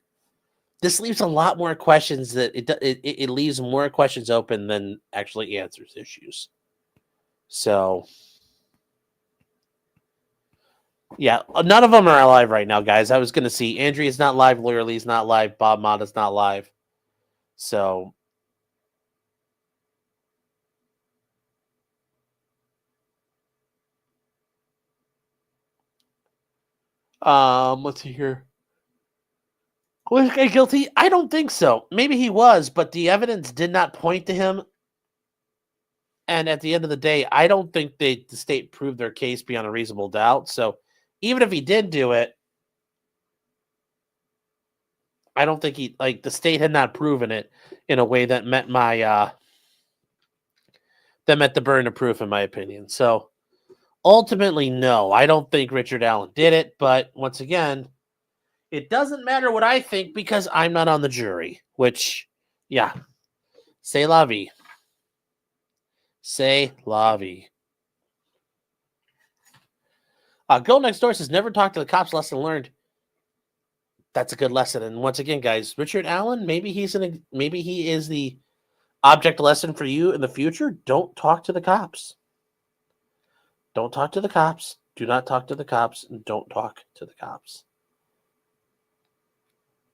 This leaves a lot more questions that it leaves more questions open than actually answers issues. So, yeah, none of them are live right now, guys. I was going to see Andrea's not live, Lawyer Lee's not live, Bob Mata's not live. So, let's see here. Was this guy guilty? I don't think so. Maybe he was, but the evidence did not point to him. And at the end of the day, I don't think the state proved their case beyond a reasonable doubt. So even if he did do it, I don't think the state had not proven it in a way that met the burden of proof, in my opinion. So ultimately, no, I don't think Richard Allen did it. But once again, it doesn't matter what I think because I'm not on the jury, which, yeah, c'est la vie. C'est la vie. Girl Next Door says, never talk to the cops, lesson learned. That's a good lesson. And once again, guys, Richard Allen, maybe he is the object lesson for you in the future. Don't talk to the cops. Don't talk to the cops. Do not talk to the cops. And don't talk to the cops.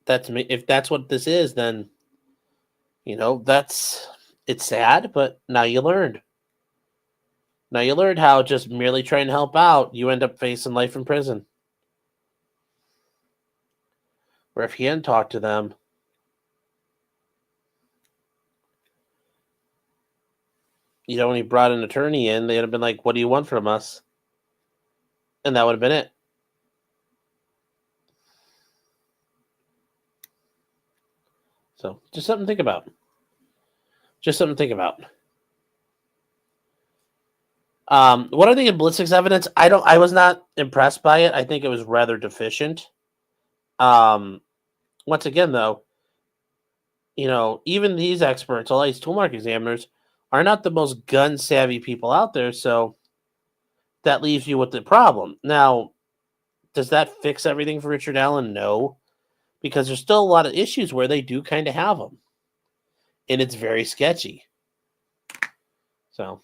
That's me. If that's what this is, then it's sad, but now you learned. Now you learned how just merely trying to help out, you end up facing life in prison. Or if you hadn't talked to them, when he brought an attorney in, they'd have been like, what do you want from us? And that would have been it. So just something to think about. Just something to think about. What I think of ballistics evidence, I was not impressed by it. I think it was rather deficient. Um, Once again, though, even these experts, all these toolmark examiners, are not the most gun savvy people out there. So that leaves you with the problem. Now, does that fix everything for Richard Allen? No, because there's still a lot of issues where they do kind of have them, and it's very sketchy. So,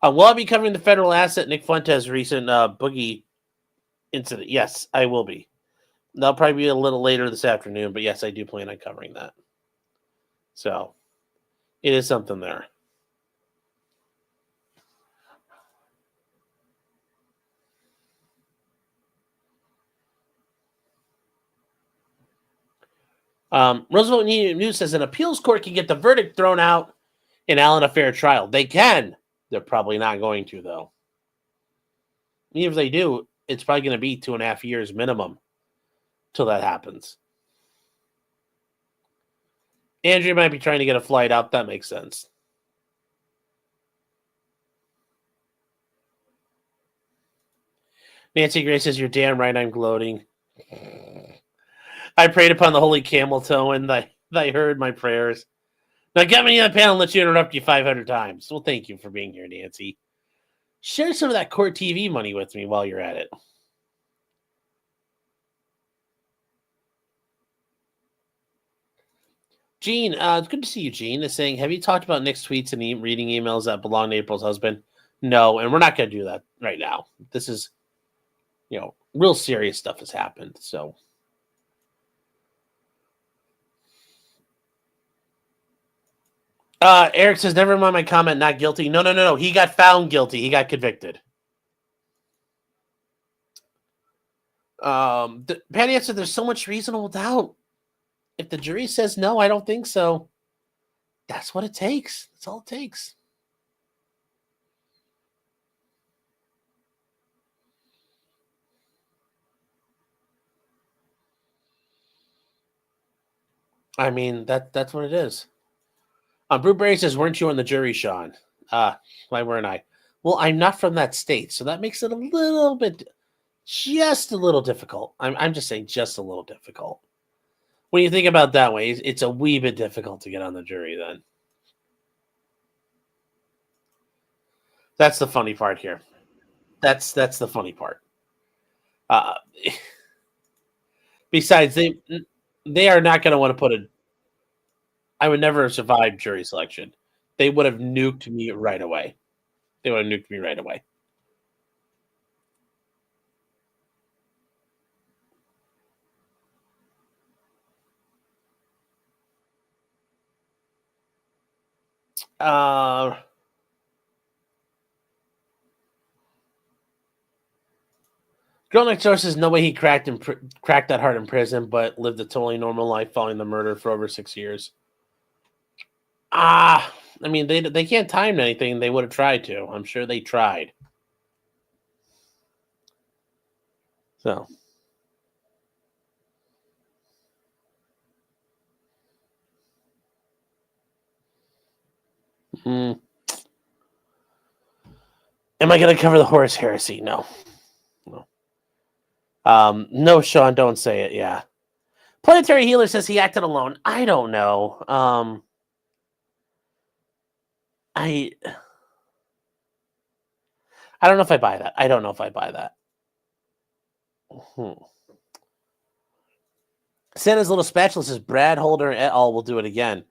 will I be covering the federal asset Nick Fuentes' recent boogie incident? Yes, I will be. That'll probably be a little later this afternoon, but yes, I do plan on covering that. So, it is something there. Roosevelt News says an appeals court can get the verdict thrown out in Allen a fair trial. They can. They're probably not going to, though. Even if they do, it's probably going to be 2.5 years minimum till that happens. Andrea might be trying to get a flight out. That makes sense. Nancy Gray says, "You're damn right I'm gloating. I prayed upon the holy camel toe and thy heard my prayers. Now get me on the panel and let you interrupt you 500 times." Well, thank you for being here, Nancy. Share some of that Court TV money with me while you're at it. Gene, it's good to see you, Gene, is saying, have you talked about Nick's tweets and reading emails that belong to April's husband? No, and we're not going to do that right now. This is, real serious stuff has happened, so. Eric says, never mind my comment, not guilty. No. He got found guilty. He got convicted. Patty said, there's so much reasonable doubt. If the jury says no, I don't think so. That's what it takes. That's all it takes. I mean, that's what it is. Brewberry says, weren't you on the jury, Sean? Why weren't I? Well, I'm not from that state, so that makes it a little bit, just a little difficult. I'm just saying just a little difficult. When you think about it that way, it's a wee bit difficult to get on the jury then. That's the funny part here. That's the funny part. Besides, they are not going to want to put a. I would never have survived jury selection. They would have nuked me right away. Girl next door says no way he cracked that hard in prison, but lived a totally normal life following the murder for over 6 years. I mean, they can't time anything. They would have tried to. I'm sure they tried. So. Am I going to cover the horse heresy? No. No, Sean, don't say it. Yeah. Planetary Healer says he acted alone. I don't know. I don't know if I buy that. I don't know if I buy that. Santa's little spatula says Brad Holder et al. Will do it again.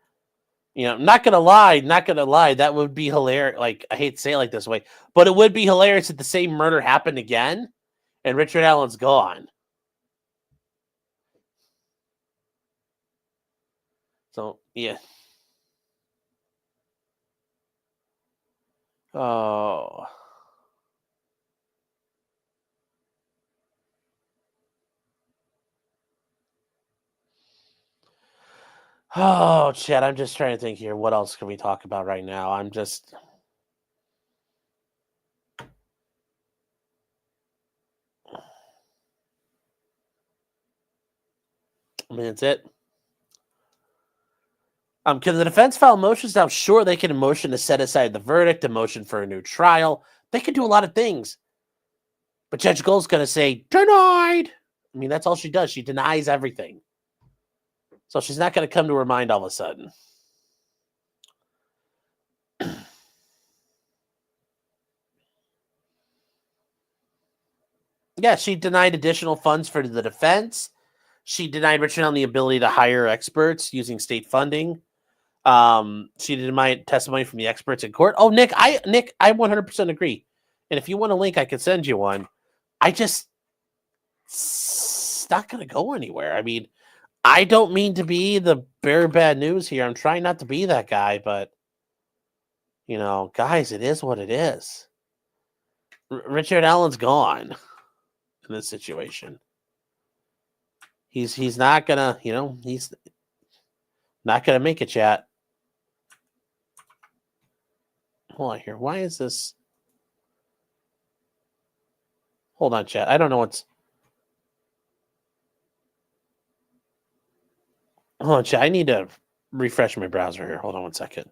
Not gonna lie. That would be hilarious. Like, I hate to say it like this way, but it would be hilarious if the same murder happened again, and Richard Allen's gone. So yeah. Oh. Oh, Chad, I'm just trying to think here. What else can we talk about right now? I mean, that's it. Can the defense file motions? Now, sure, they can motion to set aside the verdict, a motion for a new trial. They can do a lot of things. But Judge Gold's going to say, denied. I mean, that's all she does. She denies everything. So she's not going to come to her mind all of a sudden. Yeah, she denied additional funds for the defense. She denied Richard Allen the ability to hire experts using state funding. She denied testimony from the experts in court. Oh, Nick, I 100% agree. And if you want a link, I can send you one. It's not going to go anywhere. I mean, I don't mean to be the bearer of bad news here. I'm trying not to be that guy, but guys, it is what it is. Richard Allen's gone in this situation. He's not gonna, he's not gonna make it yet. Hold on here. Why is this? Hold on, chat. I don't know what's. Hold on, chat. I need to refresh my browser here. Hold on 1 second.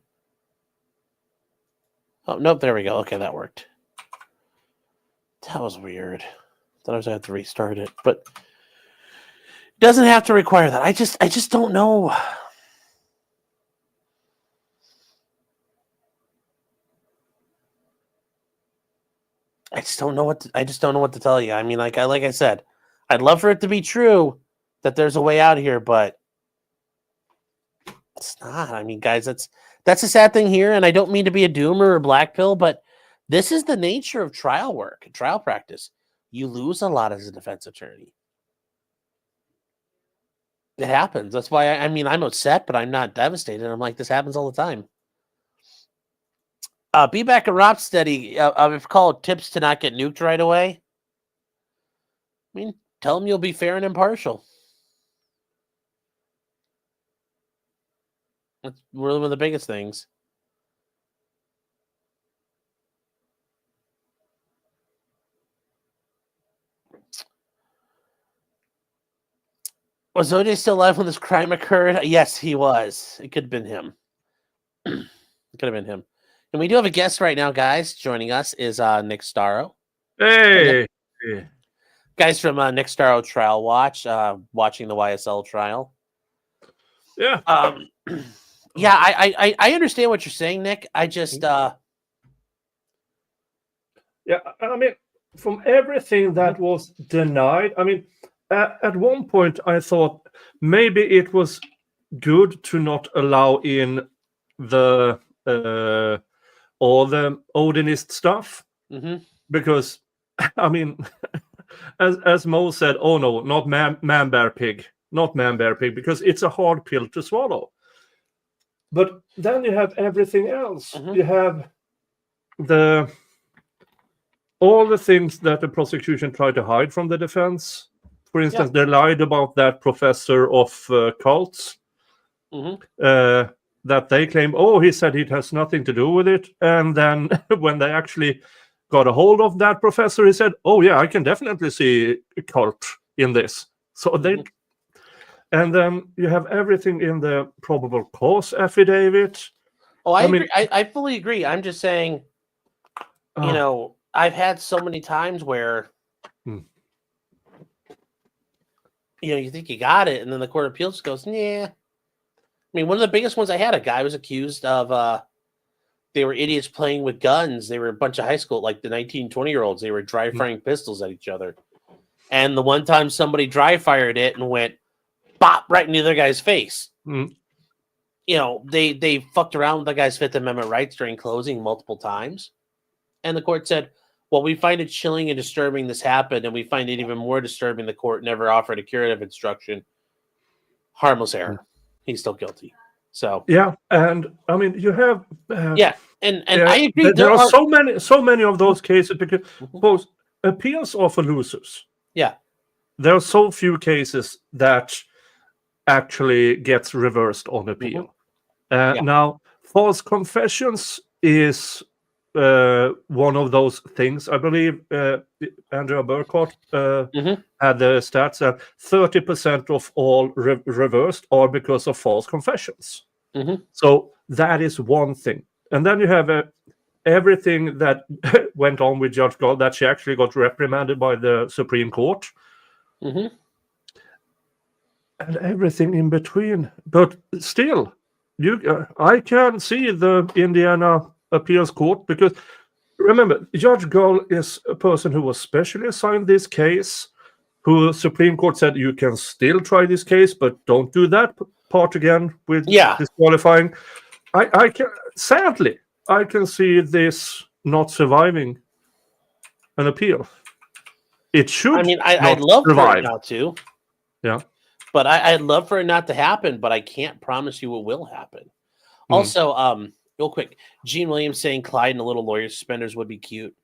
Oh, nope. There we go. Okay, that worked. That was weird. Thought I was going to have to restart it, but it doesn't have to require that. I just don't know. I just don't know what to tell you. I mean, like I said, I'd love for it to be true that there's a way out here, but it's not. I mean, guys, that's a sad thing here, and I don't mean to be a doomer or black pill, but this is the nature of trial work and trial practice. You lose a lot as a defense attorney. It happens. That's why I'm upset, but I'm not devastated. I'm like, this happens all the time. Be back at Ropsteady. I've called tips to not get nuked right away. I mean, tell them you'll be fair and impartial. That's really one of the biggest things. Was OJ still alive when this crime occurred? Yes, he was. It could have been him. It could have been him. And we do have a guest right now, guys. Joining us is Nick Starro. Hey. Guys from Nick Starro Trial Watch, watching the YSL trial. Yeah. Yeah, I understand what you're saying, Nick. I just Yeah, I mean, from everything that was denied, I mean, at one point I thought maybe it was good to not allow in the all the Odinist stuff, because I mean, as Mo said, oh no, not man bear pig, because it's a hard pill to swallow. But then you have everything else. You have all the things that the prosecution tried to hide from the defense. For instance, they lied about that professor of cults. That they claim, he said it has nothing to do with it. And then when they actually got a hold of that professor, he said, oh yeah, I can definitely see a cult in this. So and then you have everything in the probable cause affidavit. Oh, I agree. I fully agree. I'm just saying, I've had so many times where, you think you got it, and then the Court of Appeals goes, yeah. I mean, one of the biggest ones I had, a guy was accused of, they were idiots playing with guns. They were a bunch of high school, like the 19, 20-year-olds. They were dry firing pistols at each other. And the one time somebody dry fired it and went, bop, right in the other guy's face. They fucked around with the guy's Fifth Amendment rights during closing multiple times. And the court said, well, we find it chilling and disturbing this happened, and we find it even more disturbing the court never offered a curative instruction. Harmless error. He's still guilty. So yeah, and I mean you have and I agree. There are so many of those cases because both appeals are for losers. Yeah, there are so few cases that actually gets reversed on appeal. Now, false confessions is one of those things. I believe Andrea Burkhardt had the stats that 30% of all reversed are because of false confessions. Mhm. So that is one thing. And then you have everything that went on with Judge Gold, that she actually got reprimanded by the Supreme Court, Mhm. and everything in between. But still, I can see the Indiana Appeals Court, because remember, Judge Gold is a person who was specially assigned this case, who Supreme Court said you can still try this case, but don't do that part again with Yeah. disqualifying. I can, sadly, I can see this not surviving an appeal. It should I mean, I'd not love for it survive. not to. Yeah. But I'd love for it not to happen, but I can't promise you it will happen. Also, real quick, Gene Williams saying Clyde and a little lawyer suspenders would be cute.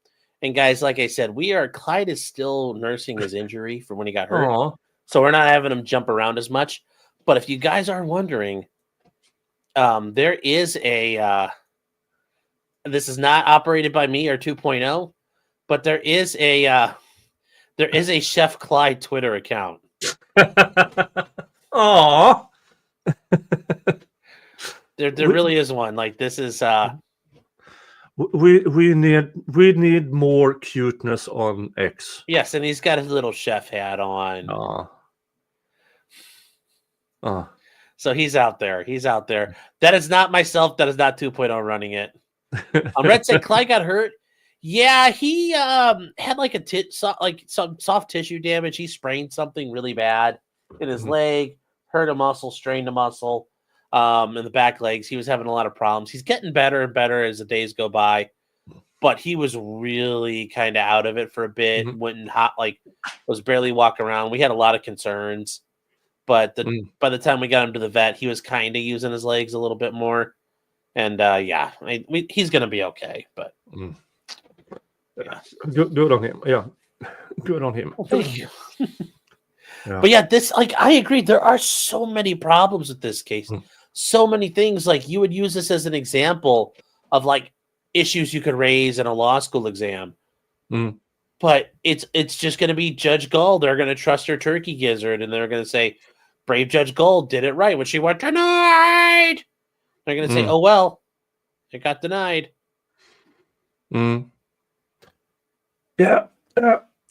And guys, like I said, Clyde is still nursing his injury from when he got hurt. Aw. So we're not having him jump around as much. But if you guys are wondering, there is a this is not operated by me or 2.0, but there is a Chef Clyde Twitter account. Aw. There really is one. Like, this is We need more cuteness on X. yes, and he's got his little chef hat on. Aw. Aw. So he's out there. That is not myself. That is not 2.0 running it. Red said Clyde got hurt. Yeah, he had like some soft tissue damage. He sprained something really bad in his leg, hurt a muscle, strained a muscle in the back legs. He was having a lot of problems. He's getting better and better as the days go by, but he was really kind of out of it for a bit. Went hot, like was barely walking around. We had a lot of concerns, but by the time we got him to the vet, he was kind of using his legs a little bit more. And he's gonna be okay. But yeah, good on him. Yeah, good on him. well, thank you. Yeah. But yeah, this, like, I agree. There are so many problems with this case. So many things. Like, you would use this as an example of like issues you could raise in a law school exam. But it's just going to be Judge Gold. They're going to trust her turkey gizzard, and they're going to say, "Brave Judge Gold did it right when she went denied." They're going to say, "Oh well, it got denied." Yeah.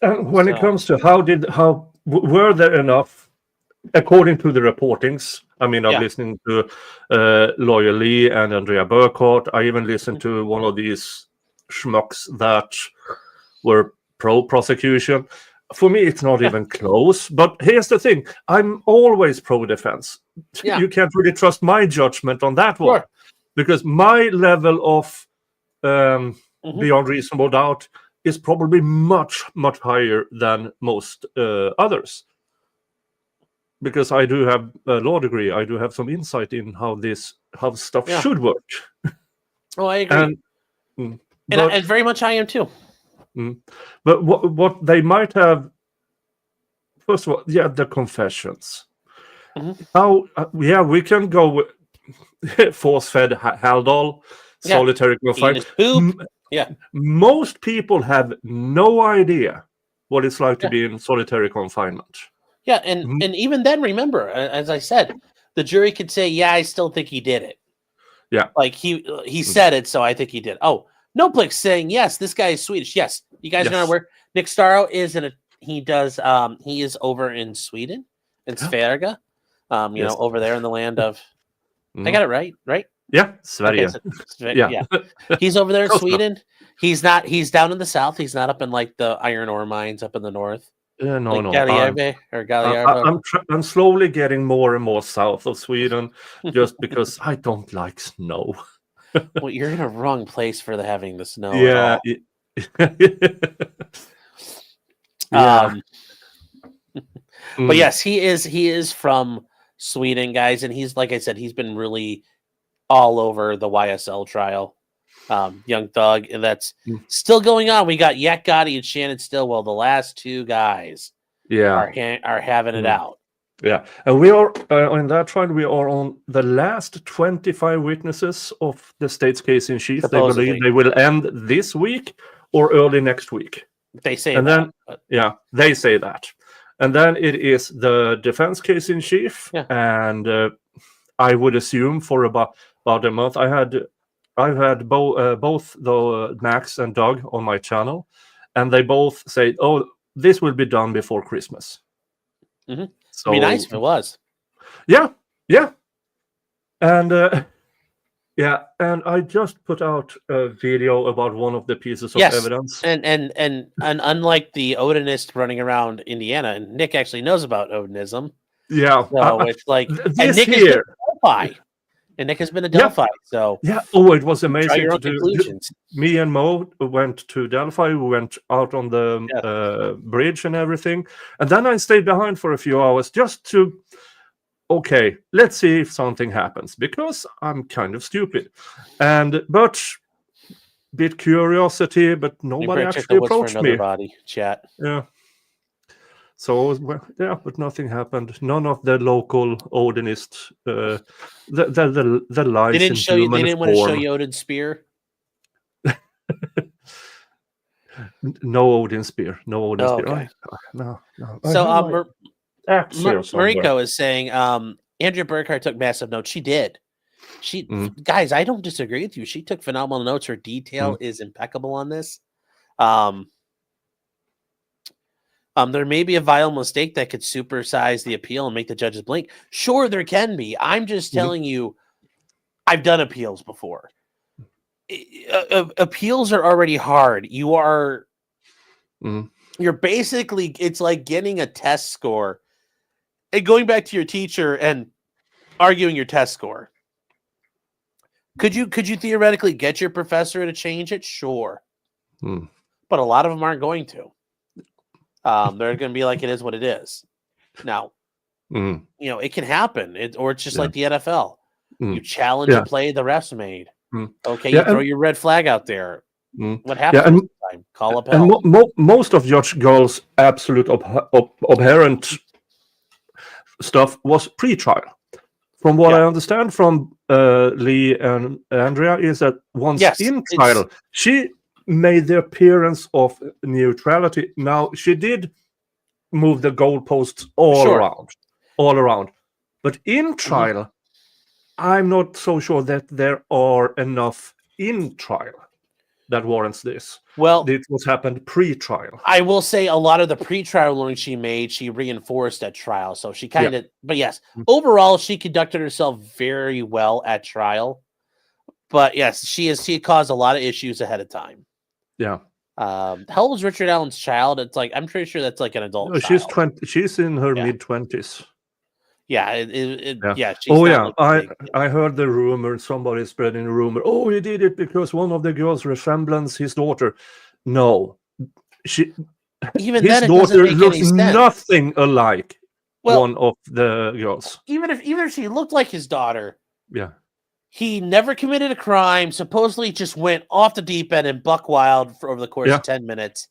And when it comes to were there enough, according to the reportings? I mean, I'm listening to Lawyer Lee and Andrea Burkhardt. I even listened to one of these schmucks that were pro-prosecution. For me, it's not even close. But here's the thing. I'm always pro-defense. Yeah. You can't really trust my judgment on that one. Sure. Because my level of beyond reasonable doubt is probably much, much higher than most others. Because I do have a law degree, I do have some insight in how stuff should work. Oh, I agree. And very much I am too. But what they might have, first of all, the confessions. How we can go with force-fed Haldol, solitary confinement. Most people have no idea what it's like to be in solitary confinement. Yeah, and even then, remember, as I said, the jury could say, "Yeah, I still think he did it." Yeah, like he said it, so I think he did. Oh, Noblick's saying, "Yes, this guy is Swedish." Yes, you guys know where Nick Starro is he is over in Sweden, in Sverige, over there in the land of. I got it right? Yeah, Sverige. Okay, he's over there in Sweden. He's down in the south. He's not up in like the iron ore mines up in the north. No. Galliarve. I'm slowly getting more and more south of Sweden, just because I don't like snow. Well, you're in a wrong place for having the snow. Yeah. But yes, he is from Sweden, guys, and he's, like I said, he's been really all over the YSL trial. Young Thug, and that's still going on. We got Yak Gotti and Shannon Stillwell, the last two guys, are having it out. Yeah, and we are on that trial. We are on the last 25 witnesses of the state's case in chief. Supposedly. They believe they will end this week or early next week. They say and that, then they say that, and then it is the defense case in chief, and I would assume for about a month. I've had both the Max and Doug on my channel, and they both say, "Oh, this will be done before Christmas." Mhm. It'd So be nice if it was. yeah, and yeah, and I just put out a video about one of the pieces of Yes, evidence. and unlike the Odinist running around Indiana, and Nick actually knows about Odinism. Yeah, So it's like, and this Nick here. has been to Delphi. So Yeah. Oh, it was draw amazing your to own do. conclusions. Me and Mo went to Delphi. We went out on the bridge and everything, and then I stayed behind for a few hours just to, okay, let's see if something happens, because I'm kind of stupid, but bit curiosity, but nobody Check the actually woods for approached another me. body. Chat. Yeah. So yeah, but nothing happened. None of the local Odinists, the lies They didn't in show you. They human didn't want to show form. you Odin's spear. No Odin spear. No Odin spear. Okay. No. So axe here somewhere. Mariko is saying Andrea Burkhardt took massive notes. She did. Guys, I don't disagree with you. She took phenomenal notes. Her detail is impeccable on this. There may be a vile mistake that could supersize the appeal and make the judges blink. Sure, there can be. I'm just telling you, I've done appeals before. Appeals are already hard. You're basically, it's like getting a test score and going back to your teacher and arguing your test score. Could you theoretically get your professor to change it? Sure. But a lot of them aren't going to. They're going to be like, it is what it is. Now, it can happen. Or it's just like the NFL. You challenge a play the refs made. Okay, you throw your red flag out there. What happens this time? Call up help. And most of Judge Gull's absolute abhorrent stuff was pre-trial. From what I understand from Lee and Andrea is that once in trial, she made the appearance of neutrality. Now, she did move the goalposts all around. But in trial, I'm not so sure that there are enough in trial that warrants this. Well, it was happened pre-trial. I will say a lot of the pre-trial rulings she made, she reinforced at trial. So she kind of, but yes, overall, she conducted herself very well at trial. But yes, she caused a lot of issues ahead of time. Yeah. How old was Richard Allen's child? It's like, I'm pretty sure that's like an adult. No, she's 20. She's in her mid-20s. Yeah, I heard the rumor. Somebody spreading a rumor. Oh, he did it because one of the girls resembles his daughter. No, his daughter looks nothing alike one of the girls. Even if she looked like his daughter, he never committed a crime. Supposedly, just went off the deep end and buck wild for over the course of 10 minutes,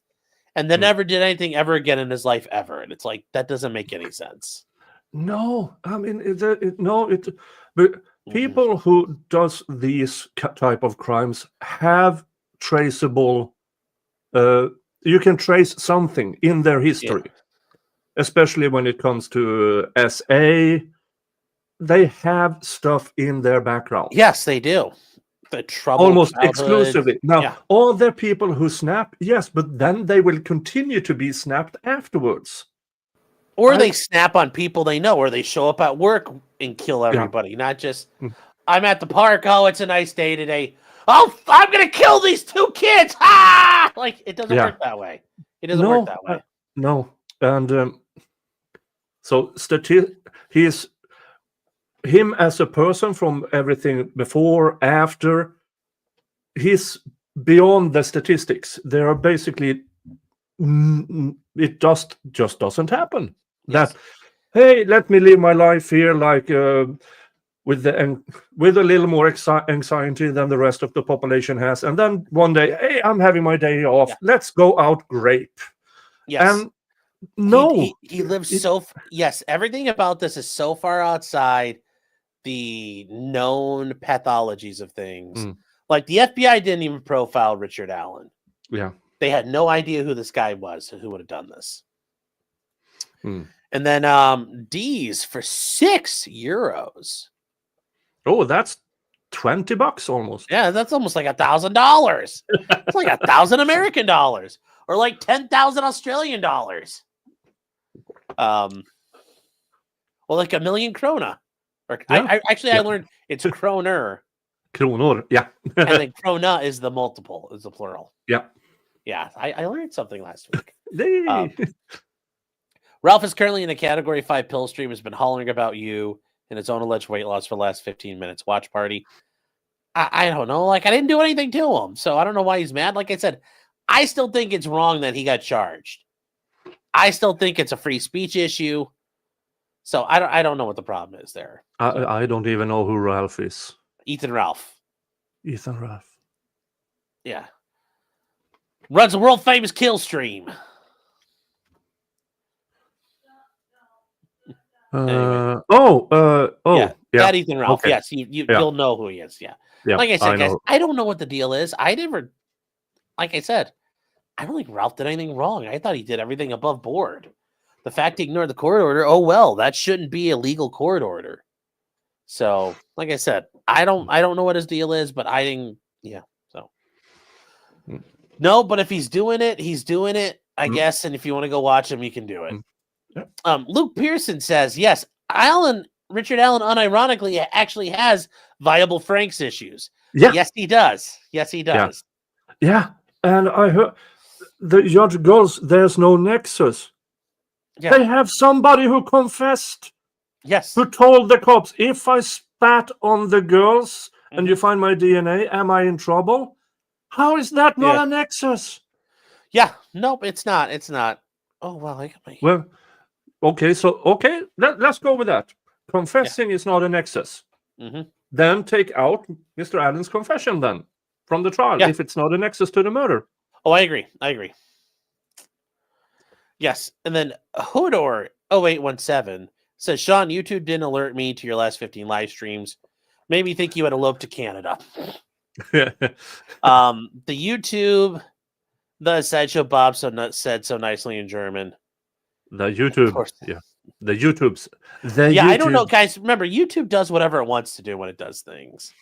and then never did anything ever again in his life ever. And it's like, that doesn't make any sense. No, I mean, but people who does these type of crimes have traceable. You can trace something in their history, especially when it comes to SA. They have stuff in their background. Yes, they do. The trouble almost exclusively. Now, all the people who snap, yes, but then they will continue to be snapped afterwards. Or they snap on people they know, or they show up at work and kill everybody. Not just, I'm at the park. Oh, it's a nice day today. Oh, I'm going to kill these 2 kids. Ah! Like, it doesn't work that way. It doesn't work that way. No. And so him as a person, from everything before, after, he's beyond the statistics. There are basically, it just doesn't happen. That, hey, let me live my life here like with a little more anxiety than the rest of the population has, and then one day, hey, I'm having my day off. Let's go out grape. Yes. And no, he lives everything about this is so far outside the known pathologies of things. Like the FBI didn't even profile Richard Allen. Yeah. They had no idea who this guy was, who would have done this. And then D's for €6. Oh, that's $20 almost. Yeah, that's almost like $1,000. It's like 1,000 American dollars, or like 10,000 Australian dollars. Well, like 1,000,000 krona. Or Yeah. I learned it's kroner, Kronor, yeah. and then krona is the multiple, is the plural. Yeah. Yeah, I learned something last week. They- Ralph is currently in a Category 5 pill stream, has been hollering about you and his own alleged weight loss for the last 15 minutes. Watch party. I don't know. Like, I didn't do anything to him, so I don't know why he's mad. Like I said, I still think it's wrong that he got charged. I still think it's a free speech issue. So I don't know what the problem is there. I don't even know who Ralph is. Ethan Ralph. Ethan Ralph. Yeah. Runs a world famous kill stream. Anyway. Yeah. That Ethan Ralph. Okay. Yes, you'll know who he is. Yeah. Yeah, Like I said, guys, know. I don't know what the deal is. Like I said, I don't think Ralph did anything wrong. I thought he did everything above board. The fact he ignored the court order, oh well, that shouldn't be a legal court order. So, like I said, I don't know what his deal is, but I didn't. Yeah. So no, but if he's doing it, I guess. And if you want to go watch him, you can do it. Yeah. Luke Pearson says yes. Richard Allen, unironically, actually has viable Franks issues. Yeah. Yes, he does. Yes, he does. Yeah. And I heard the judge goes, there's no nexus. Yeah. They have somebody who confessed, Yes. who told the cops, if I spat on the girls and you find my DNA, am I in trouble? How is that not a nexus? Yeah. Nope, it's not. It's not. Oh, well, I got my... Well, okay, let's go with that. Confessing is not a nexus. Then take out Mr. Allen's confession then from the trial if it's not a nexus to the murder. Oh, I agree. Yes. And then Hodor 0817 says, Sean, YouTube didn't alert me to your last 15 live streams. Made me think you had eloped to Canada. The YouTube, the Sideshow Bob said so nicely in German. The YouTube, the YouTubes. I don't know, guys. Remember, YouTube does whatever it wants to do when it does things.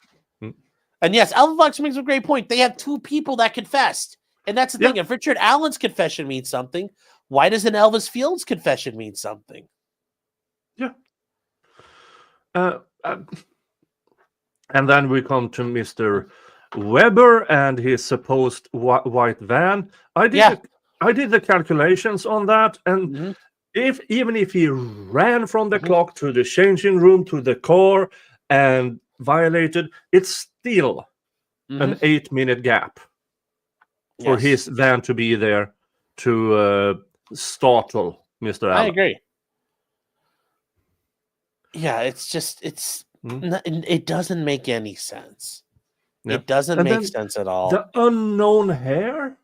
And yes, Alvin Fox makes a great point. They have two people that confessed. And that's the thing. If Richard Allen's confession means something, why doesn't Elvis Fields' confession mean something? Yeah. And then we come to Mr. Weber and his supposed white van. I did the calculations on that, and even if he ran from the clock to the changing room to the car and violated, it's still an 8-minute gap for his van to be there to startle Mr. Allen. I agree. Yeah, it's just it doesn't make any sense. Yeah. It doesn't make sense at all. The unknown hair.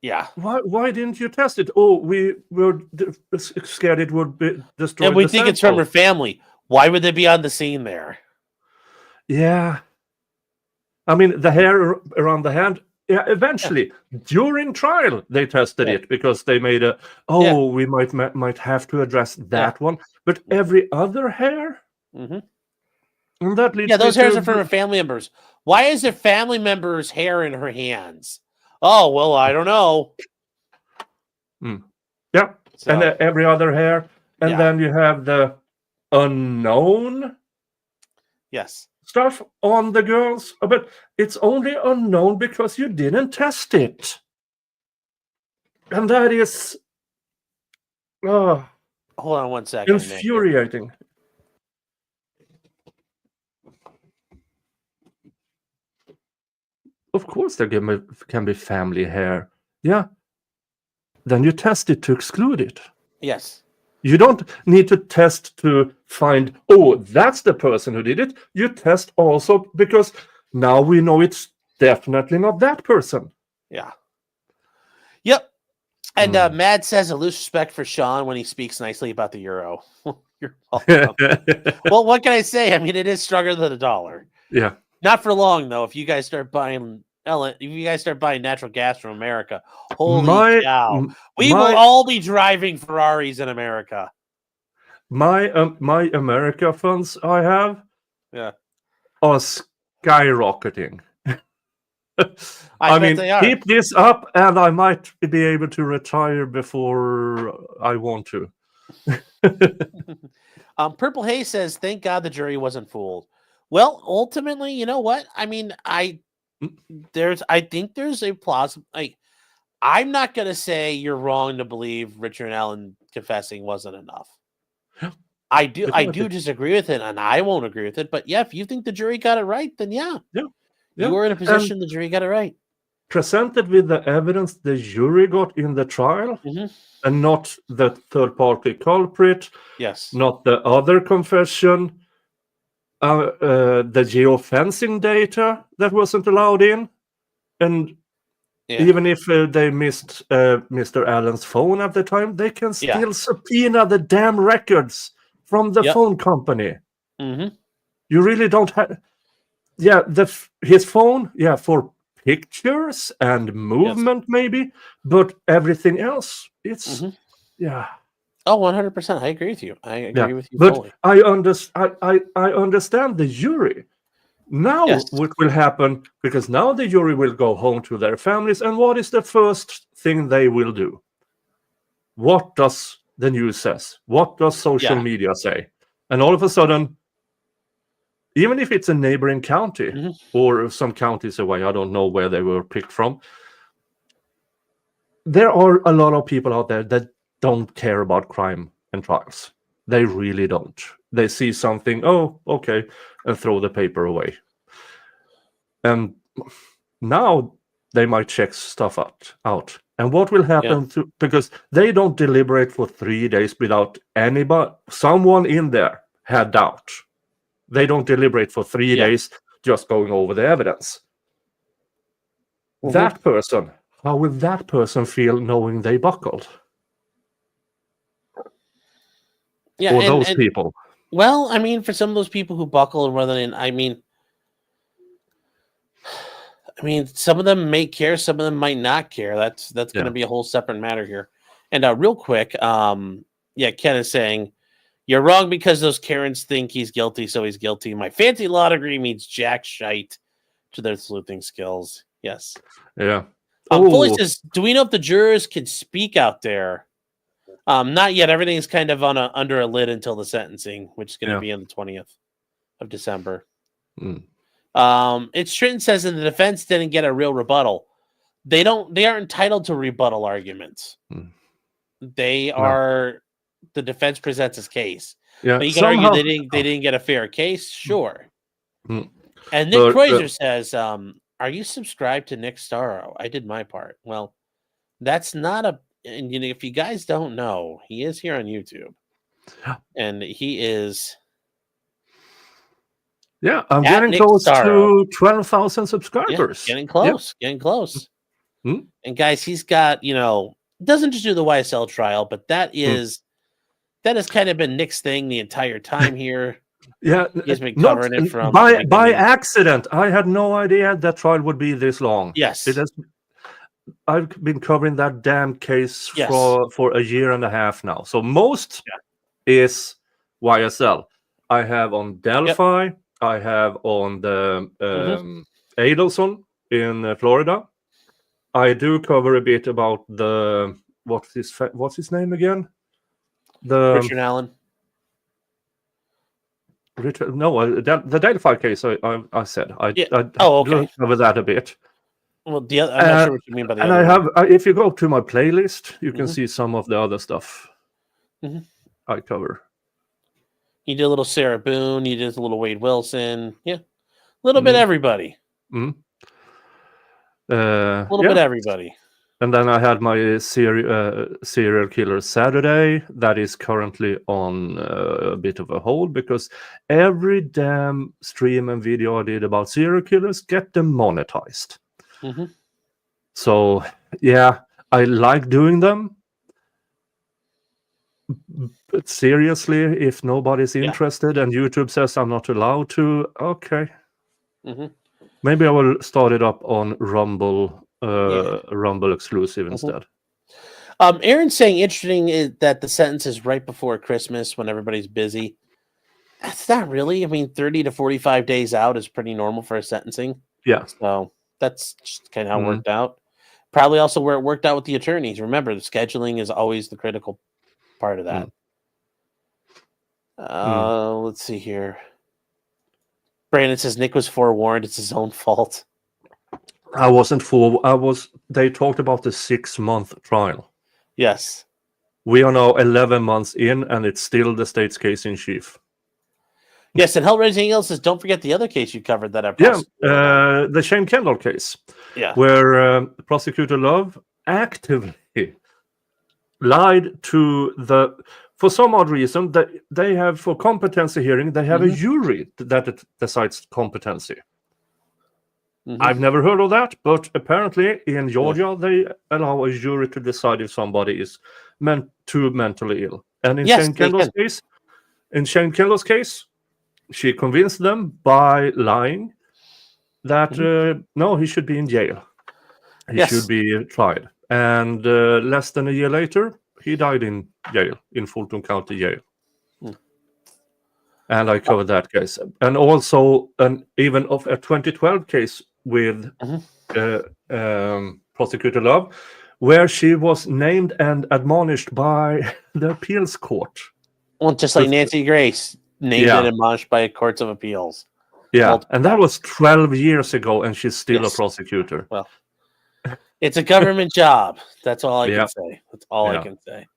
Yeah. Why didn't you test it? Oh, we were scared it would be destroyed. And we think it's from her family. Why would they be on the scene there? Yeah. I mean, the hair around the hand. Yeah, eventually, during trial, they tested it because they made we might have to address that one. But every other hair? And that leads those hairs are from her family members. Why is her family member's hair in her hands? Oh, well, I don't know. Yeah, so, and every other hair. And then you have the unknown stuff on the girls. But it's only unknown because you didn't test it. And that is... hold on one second. Infuriating. Of course there can be family hair. Yeah. Then you test it to exclude it. Yes. You don't need to test to find, oh, that's the person who did it. You test also because now we know it's definitely not that person. Yeah. Yep. And Mad says a loose respect for Sean when he speaks nicely about the euro. You're welcome. Well, what can I say? I mean, it is stronger than the dollar. Yeah. Not for long, though. If you guys start buying natural gas from America, holy cow, we will all be driving Ferraris in America. My America funds I have. Yeah. are skyrocketing. I bet mean, they are. keep this up, and I might be able to retire before I want to. Purple Haze says, "Thank God the jury wasn't fooled." Well, ultimately, you know what? I mean, I think there's a plausible. I'm not gonna say you're wrong to believe Richard Allen confessing wasn't enough. I do disagree with it, and I won't agree with it. But yeah, if you think the jury got it right, then yeah. You were in a position the jury got it right. Presented with the evidence the jury got in the trial, and not the third-party culprit, Yes, not the other confession, the geofencing data that wasn't allowed in, and even if they missed Mr. Allen's phone at the time, they can still subpoena the damn records from the phone company. You really don't have... Yeah, his phone, for pictures and movement, maybe, but everything else, it's... Oh, 100%. I agree with you. I agree with you but fully. I understand the jury. Now what will happen, because now the jury will go home to their families, and what is the first thing they will do? What does the news says? What does social media say? And all of a sudden, even if it's a neighboring county or some counties away, I don't know where they were picked from, there are a lot of people out there that don't care about crime and trials. They really don't. They see something, oh, okay, and throw the paper away. And now they might check stuff out. And what will happen because they don't deliberate for 3 days without anybody, someone in there had doubt. They don't deliberate for 3 days just going over the evidence. That person, how will that person feel knowing they buckled? Yeah, or those people. Well, I mean, for some of those people who buckle and rather than, I mean, some of them may care, some of them might not care. That's going to be a whole separate matter here. And real quick, Ken is saying, you're wrong because those Karens think he's guilty, so he's guilty. My fancy law degree means jack shite to their sleuthing skills. Yes. Yeah. Fully says, do we know if the jurors can speak out there? Not yet. Everything's kind of under a lid until the sentencing, which is going to be on the 20th of December. It's Trenton says that the defense didn't get a real rebuttal. They aren't entitled to rebuttal arguments. They are the defense presents its case. Yeah. But you can argue they didn't get a fair case, sure. And Nick Kreuzer says, are you subscribed to Nick Starro? I did my part. Well, that's not a... And if you guys don't know, he is here on YouTube. And he is... Yeah, I'm getting close to 12,000 subscribers. Getting close. And guys, he's got, doesn't just do the YSL trial, but that has kind of been Nick's thing the entire time here. Yeah, he's been covering it from by accident. I had no idea that trial would be this long. Yes, I've been covering that damn case for a year and a half now. So most is YSL. I have on Delphi. I have on the Adelson in Florida. I do cover a bit about the what's his name again? Richard Allen. The Delphi case. I said I cover that a bit. Well, I'm not sure what you mean by the and other. I have if you go to my playlist, you can see some of the other stuff I cover. You did a little Sarah Boone. You did a little Wade Wilson. Yeah, a little bit everybody. A little bit everybody. And then I had my serial killer Saturday that is currently on a bit of a hold because every damn stream and video I did about serial killers get them monetized. So yeah, I like doing them. But seriously, if nobody's interested and YouTube says I'm not allowed to, okay. Maybe I will start it up on Rumble, Rumble exclusive instead. Aaron's saying interesting is that the sentence is right before Christmas when everybody's busy. That's not really. I mean, 30 to 45 days out is pretty normal for a sentencing. Yeah. So that's just kind of how it worked out. Probably also where it worked out with the attorneys. Remember, the scheduling is always the critical part of that. Let's see here. Brandon says Nick was forewarned. It's his own fault. I wasn't for. They talked about the 6-month trial. Yes. We are now 11 months in, and it's still the state's case in chief. Yes, and Hellraising Eagle says, don't forget the other case you covered that I the Shane Kendall case. Yeah. Where Prosecutor Love actively lied to for some odd reason, that they have, for competency hearing, they have a jury that decides competency. I've never heard of that, but apparently in Georgia, they allow a jury to decide if somebody is mentally ill. And in Shane Kendall's case, she convinced them by lying that no, he should be in jail. He should be tried. And less than a year later, he died in jail, in Fulton County Jail. And I covered that case. And also even of a 2012 case with Prosecutor Love, where she was named and admonished by the appeals court. Well, just like Nancy Grace, named and admonished by courts of appeals. Yeah, and that was 12 years ago, and she's still a prosecutor. Well, it's a government job. That's all I can say. That's all I can say.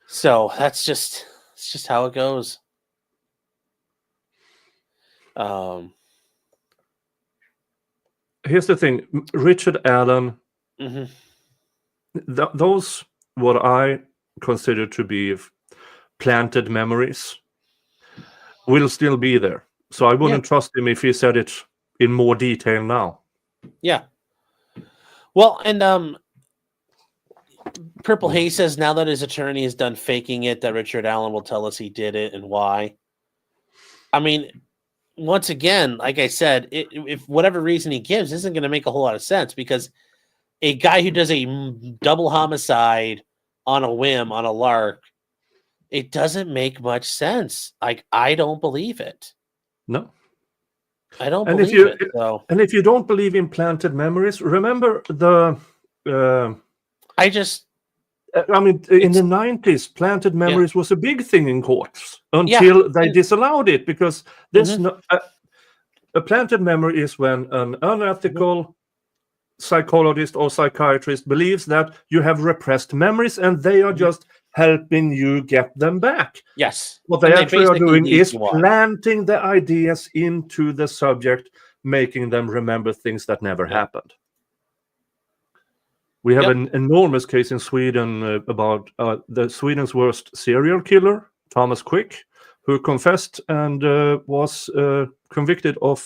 So it's just how it goes. Here's the thing, Richard Allen. Those what I consider to be planted memories will still be there. So I wouldn't trust him if he said it in more detail now. Yeah. Well, and Purple Haze says now that his attorney has done faking it, that Richard Allen will tell us he did it and why. I mean, once again, like I said, if whatever reason he gives isn't going to make a whole lot of sense, because a guy who does a double homicide on a whim, on a lark, it doesn't make much sense. Like, I don't believe it. No. I don't believe it. So. And if you don't believe in planted memories, remember the... in the 90s, planted memories was a big thing in courts until they disallowed it, because there's a planted memory is when an unethical psychologist or psychiatrist believes that you have repressed memories and they are just helping you get them back. Yes. What they actually are doing is planting the ideas into the subject, making them remember things that never happened. We have an enormous case in Sweden about the Sweden's worst serial killer, Thomas Quick, who confessed and was convicted of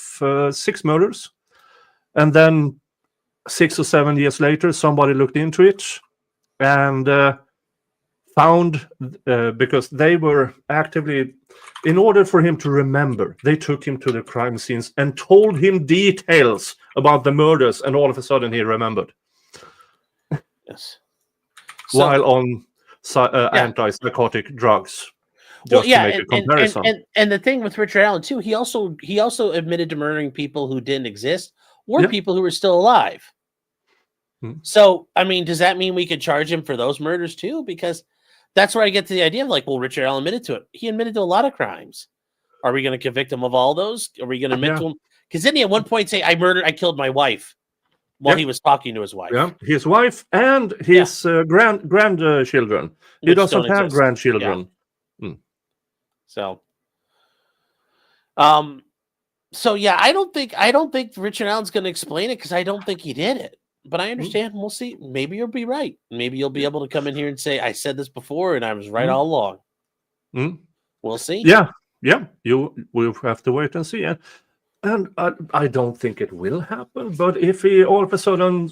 6 murders. And then 6 or 7 years later, somebody looked into it and found, because they were actively, in order for him to remember, they took him to the crime scenes and told him details about the murders, and all of a sudden he remembered. Yes. While on antipsychotic drugs. Well, to make a comparison. And the thing with Richard Allen too, he also admitted to murdering people who didn't exist or people who were still alive. So, I mean, does that mean we could charge him for those murders too? Because that's where I get to the idea of, like, well, Richard Allen admitted to it. He admitted to a lot of crimes. Are we going to convict him of all those? Are we going to admit to him? Because didn't he at one point say, I killed my wife while he was talking to his wife? Yeah, his wife and his grandchildren. He doesn't have grandchildren. Yeah. So, I don't think Richard Allen's going to explain it, because I don't think he did it. But I understand. We'll see. Maybe you'll be right. Maybe you'll be able to come in here and say, I said this before and I was right all along. We'll see. Yeah. You will have to wait and see. And I don't think it will happen. But if he all of a sudden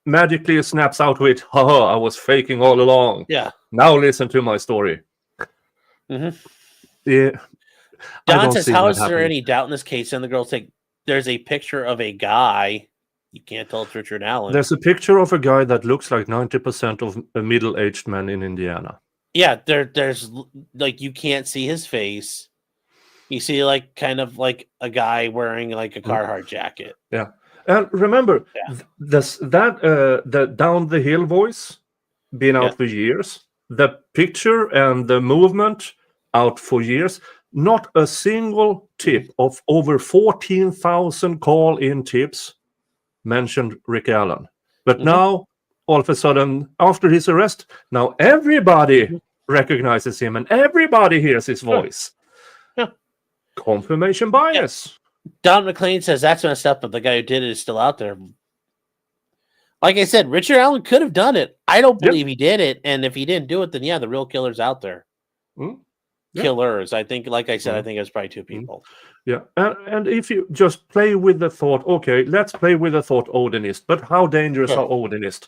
magically snaps out with, I was faking all along. Yeah. Now listen to my story. Yeah. Don says, how is there any doubt in this case? And the girls say, there's a picture of a guy. You can't tell it's Richard Allen. There's a picture of a guy that looks like 90% of a middle-aged man in Indiana. Yeah, there's like you can't see his face. You see like kind of like a guy wearing like a Carhartt jacket. Yeah, and remember Yeah. the down the hill voice been out Yeah. for years. The picture and the movement out for years. Not a single tip of over 14,000 call-in tips mentioned Rick Allen. But Mhm. now, all of a sudden, after his arrest, now everybody recognizes him and everybody hears his voice. Yeah. Confirmation bias. Don McLean says that's messed up, but the guy who did it is still out there. Like I said, Richard Allen could have done it. I don't Yep. believe he did it, and if he didn't do it, then yeah, the real killer's out there. Mm. Yeah. Killers. I think, like I said, I Mhm. think it was probably two people. Yeah, and if you just play with the thought, okay, let's play with the thought Odinist, but how dangerous Sure. are Odinist?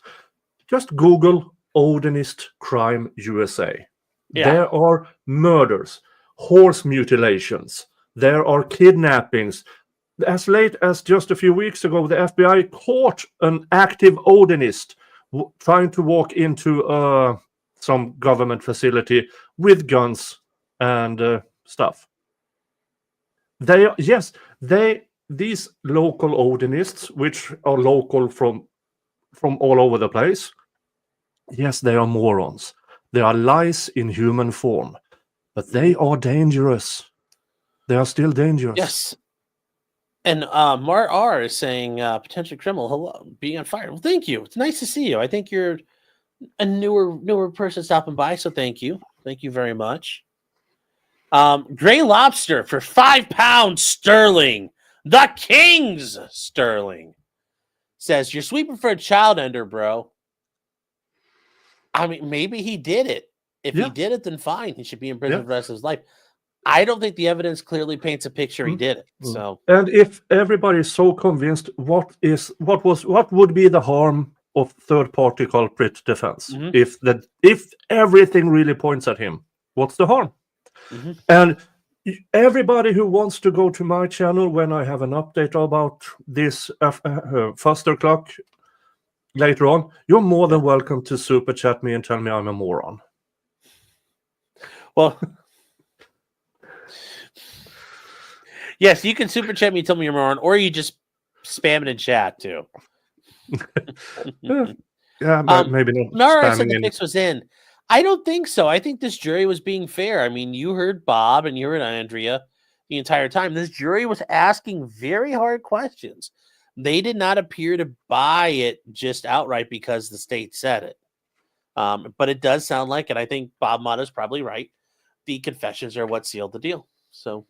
Just Google Odinist crime USA. Yeah. There are murders, horse mutilations, there are kidnappings. As late as just a few weeks ago, the FBI caught an active Odinist trying to walk into some government facility with guns and stuff. These local Odinists, which are local from all over the place, yes, they are morons. They are lies in human form, but they are dangerous. They are still dangerous. Yes. And Mar R is saying potential criminal, hello, being on fire. Well, thank you. It's nice to see you. I think you're a newer person stopping by, so thank you. Thank you very much. Gray Lobster for £5 sterling. The King's sterling says you're sweeping for a child ender, bro. I mean, maybe he did it. If he did it, then fine. He should be in prison for the rest of his life. I don't think the evidence clearly paints a picture he did it. So, and if everybody is so convinced, what would be the harm of third-party culprit defense? Mhm. If everything really points at him, what's the harm? Mhm. And everybody who wants to go to my channel when I have an update about this Foster clock later on, you're more than welcome to super chat me and tell me I'm a moron. Well, yes, you can super chat me and tell me you're a moron, or you just spam it in chat too. Yeah, maybe not. Mara said the fix was in. I don't think so. I think this jury was being fair. I mean, you heard Bob and you heard Andrea the entire time. This jury was asking very hard questions. They did not appear to buy it just outright because the state said it. But it does sound like it. I think Bob Mata is probably right. The confessions are what sealed the deal. So,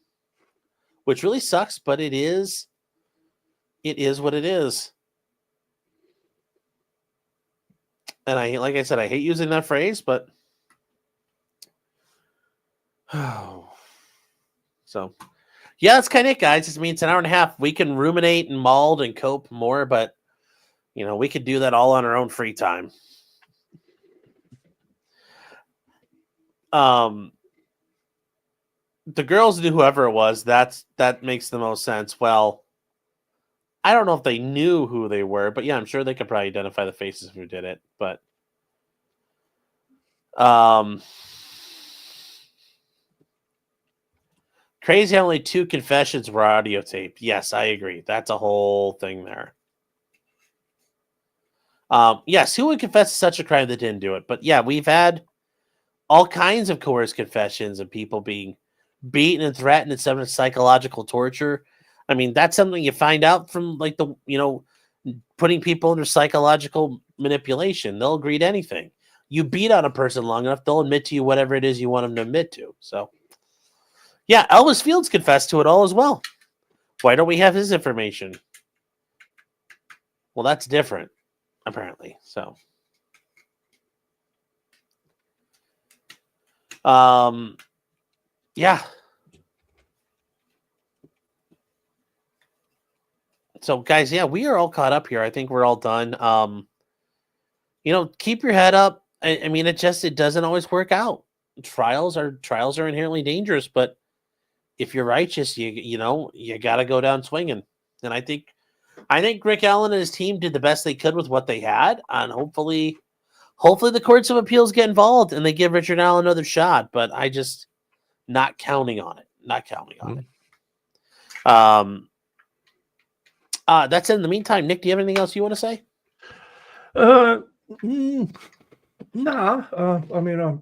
which really sucks, but it is what it is. And like I said, I hate using that phrase, but so yeah, that's kind of it, guys. It means an hour and a half. We can ruminate and maul and cope more, but we could do that all on our own free time. The girls knew whoever it was. That makes the most sense. Well, I don't know if they knew who they were, but yeah, I'm sure they could probably identify the faces who did it. But crazy how only 2 confessions were audio taped. Yes, I agree. That's a whole thing there. Yes, who would confess to such a crime that didn't do it? But yeah, we've had all kinds of coerced confessions of people being beaten and threatened and some psychological torture. I mean, that's something you find out from like putting people under psychological manipulation. They'll agree to anything. You beat on a person long enough, they'll admit to you whatever it is you want them to admit to. So, yeah, Elvis Fields confessed to it all as well. Why don't we have his information? Well, that's different, apparently. So, yeah. So, guys, yeah, we are all caught up here. I think we're all done. Keep your head up. I mean, it doesn't always work out. Trials are inherently dangerous, but if you're righteous, you got to go down swinging. And I think Rick Allen and his team did the best they could with what they had, and hopefully hopefully the courts of appeals get involved and they give Richard Allen another shot. But I just not counting on it. Not counting on it. That's it. In the meantime, Nick, do you have anything else you want to say? Nah. I mean,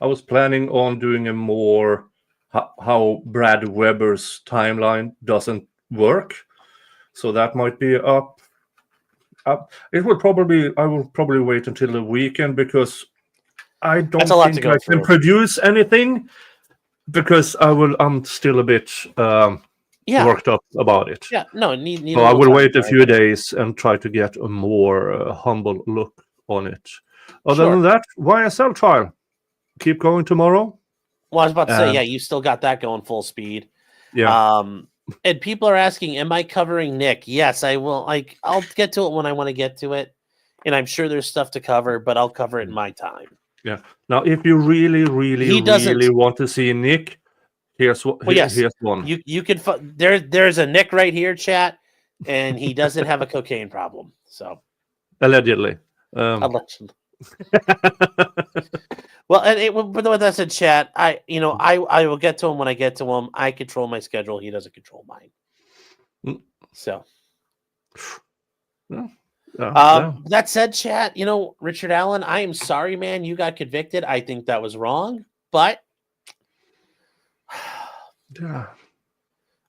I was planning on doing a more how Brad Weber's timeline doesn't work, so that might be up. It will probably. I will probably wait until the weekend because I don't think I can produce anything because I'm still a bit worked up about it. Yeah, no. So I will wait a few days and try to get a more humble look on it. Other than that, YSL trial. Keep going tomorrow. Well, I was about to say, you still got that going full speed. Yeah. And people are asking, am I covering Nick? Yes, I will. I'll get to it when I want to get to it. And I'm sure there's stuff to cover, but I'll cover it in my time. Yeah. Now, if you really want to see Nick, here's one. You can there's a Nick right here, chat, and he doesn't have a cocaine problem. So allegedly. Allegedly. Well, but with that said, chat, I will get to him when I get to him. I control my schedule. He doesn't control mine. So, that said, chat, Richard Allen, I am sorry, man. You got convicted. I think that was wrong, but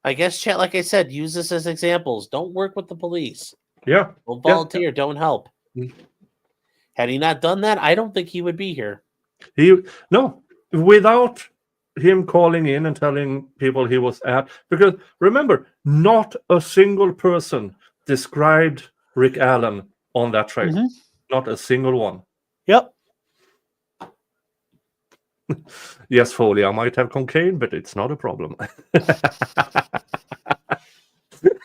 I guess, chat, like I said, use this as examples. Don't work with the police. Yeah. Don't volunteer. Yeah. Don't help. Had he not done that, I don't think he would be here. Without him calling in and telling people he was at, because remember, not a single person described Rick Allen on that trail. Mm-hmm. Not a single one. Yep. Yes, Foley, I might have cocaine, but it's not a problem. All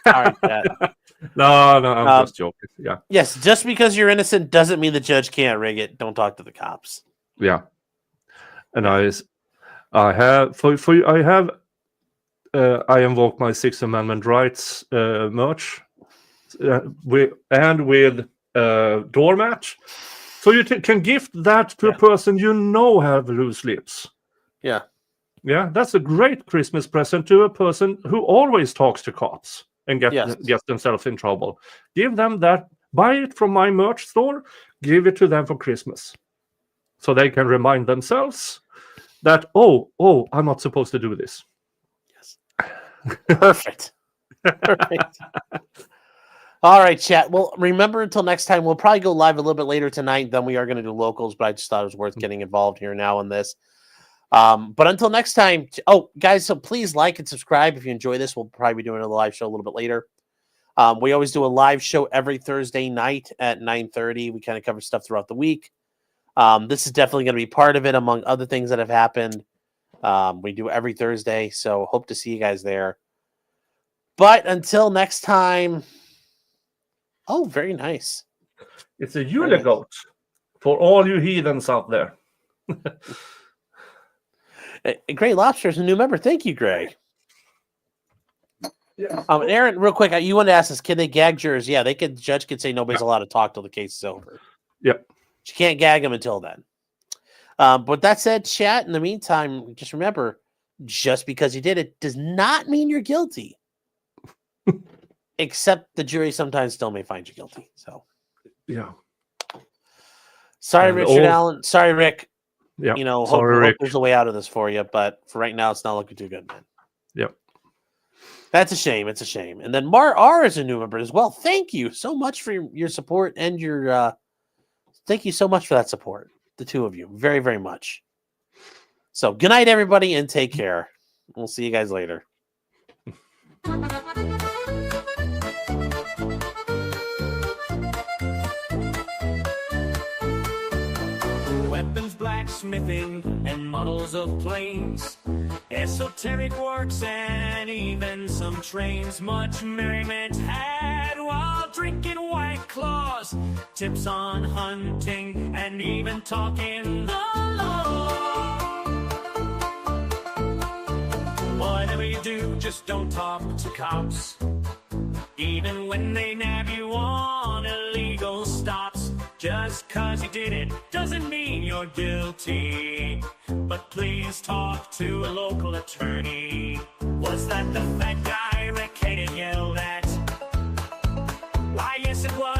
right, Dad. No, I'm just joking. Yeah. Yes, just because you're innocent doesn't mean the judge can't rig it. Don't talk to the cops. Yeah. And I invoke my Sixth Amendment rights merch with doormat, so you can gift that to a person have loose lips. Yeah. Yeah, that's a great Christmas present to a person who always talks to cops and gets themselves in trouble. Give them that. Buy it from my merch store. Give it to them for Christmas, so they can remind themselves that I'm not supposed to do this. Yes. Perfect. Perfect. All right, chat. Well, remember, until next time, we'll probably go live a little bit later tonight than we are going to do locals, but I just thought it was worth getting involved here now in this. But until next time, guys, so please like and subscribe if you enjoy this. We'll probably be doing a live show a little bit later. We always do a live show every Thursday night at 9:30. We kind of cover stuff throughout the week. This is definitely going to be part of it, among other things that have happened. We do every Thursday, so hope to see you guys there. But until next time, very nice. It's a Yule goat for all you heathens out there. Gray Lobster is a new member. Thank you, Gray. Yeah. Aaron, real quick, you want to ask us, can they gag jurors? Yeah, the judge could say nobody's allowed to talk till the case is over. Yep. She can't gag them until then. But that said, chat, in the meantime, just remember, just because you did it does not mean you're guilty. Except the jury sometimes still may find you guilty. So, yeah. Sorry, Richard Allen. Sorry, Rick. Yeah. Hope there's a way out of this for you. But for right now, it's not looking too good, man. Yep. That's a shame. It's a shame. And then Mar R is a new member as well. Thank you so much for your support and your. Thank you so much for that support, the two of you, very, very much. So good night, everybody, and take care. We'll see you guys later. Weapons, blacksmithing, and models of planes, esoteric works, and even some trains. Much merriment had while drinking White Claws, tips on hunting, and even talking the law. Whatever you do, just don't talk to cops, even when they nab you on illegal stops. Just 'cause you did it doesn't mean you're guilty. But please talk to a local attorney. Was that the fat guy Rick Hayden yelled at? Why, yes, it was.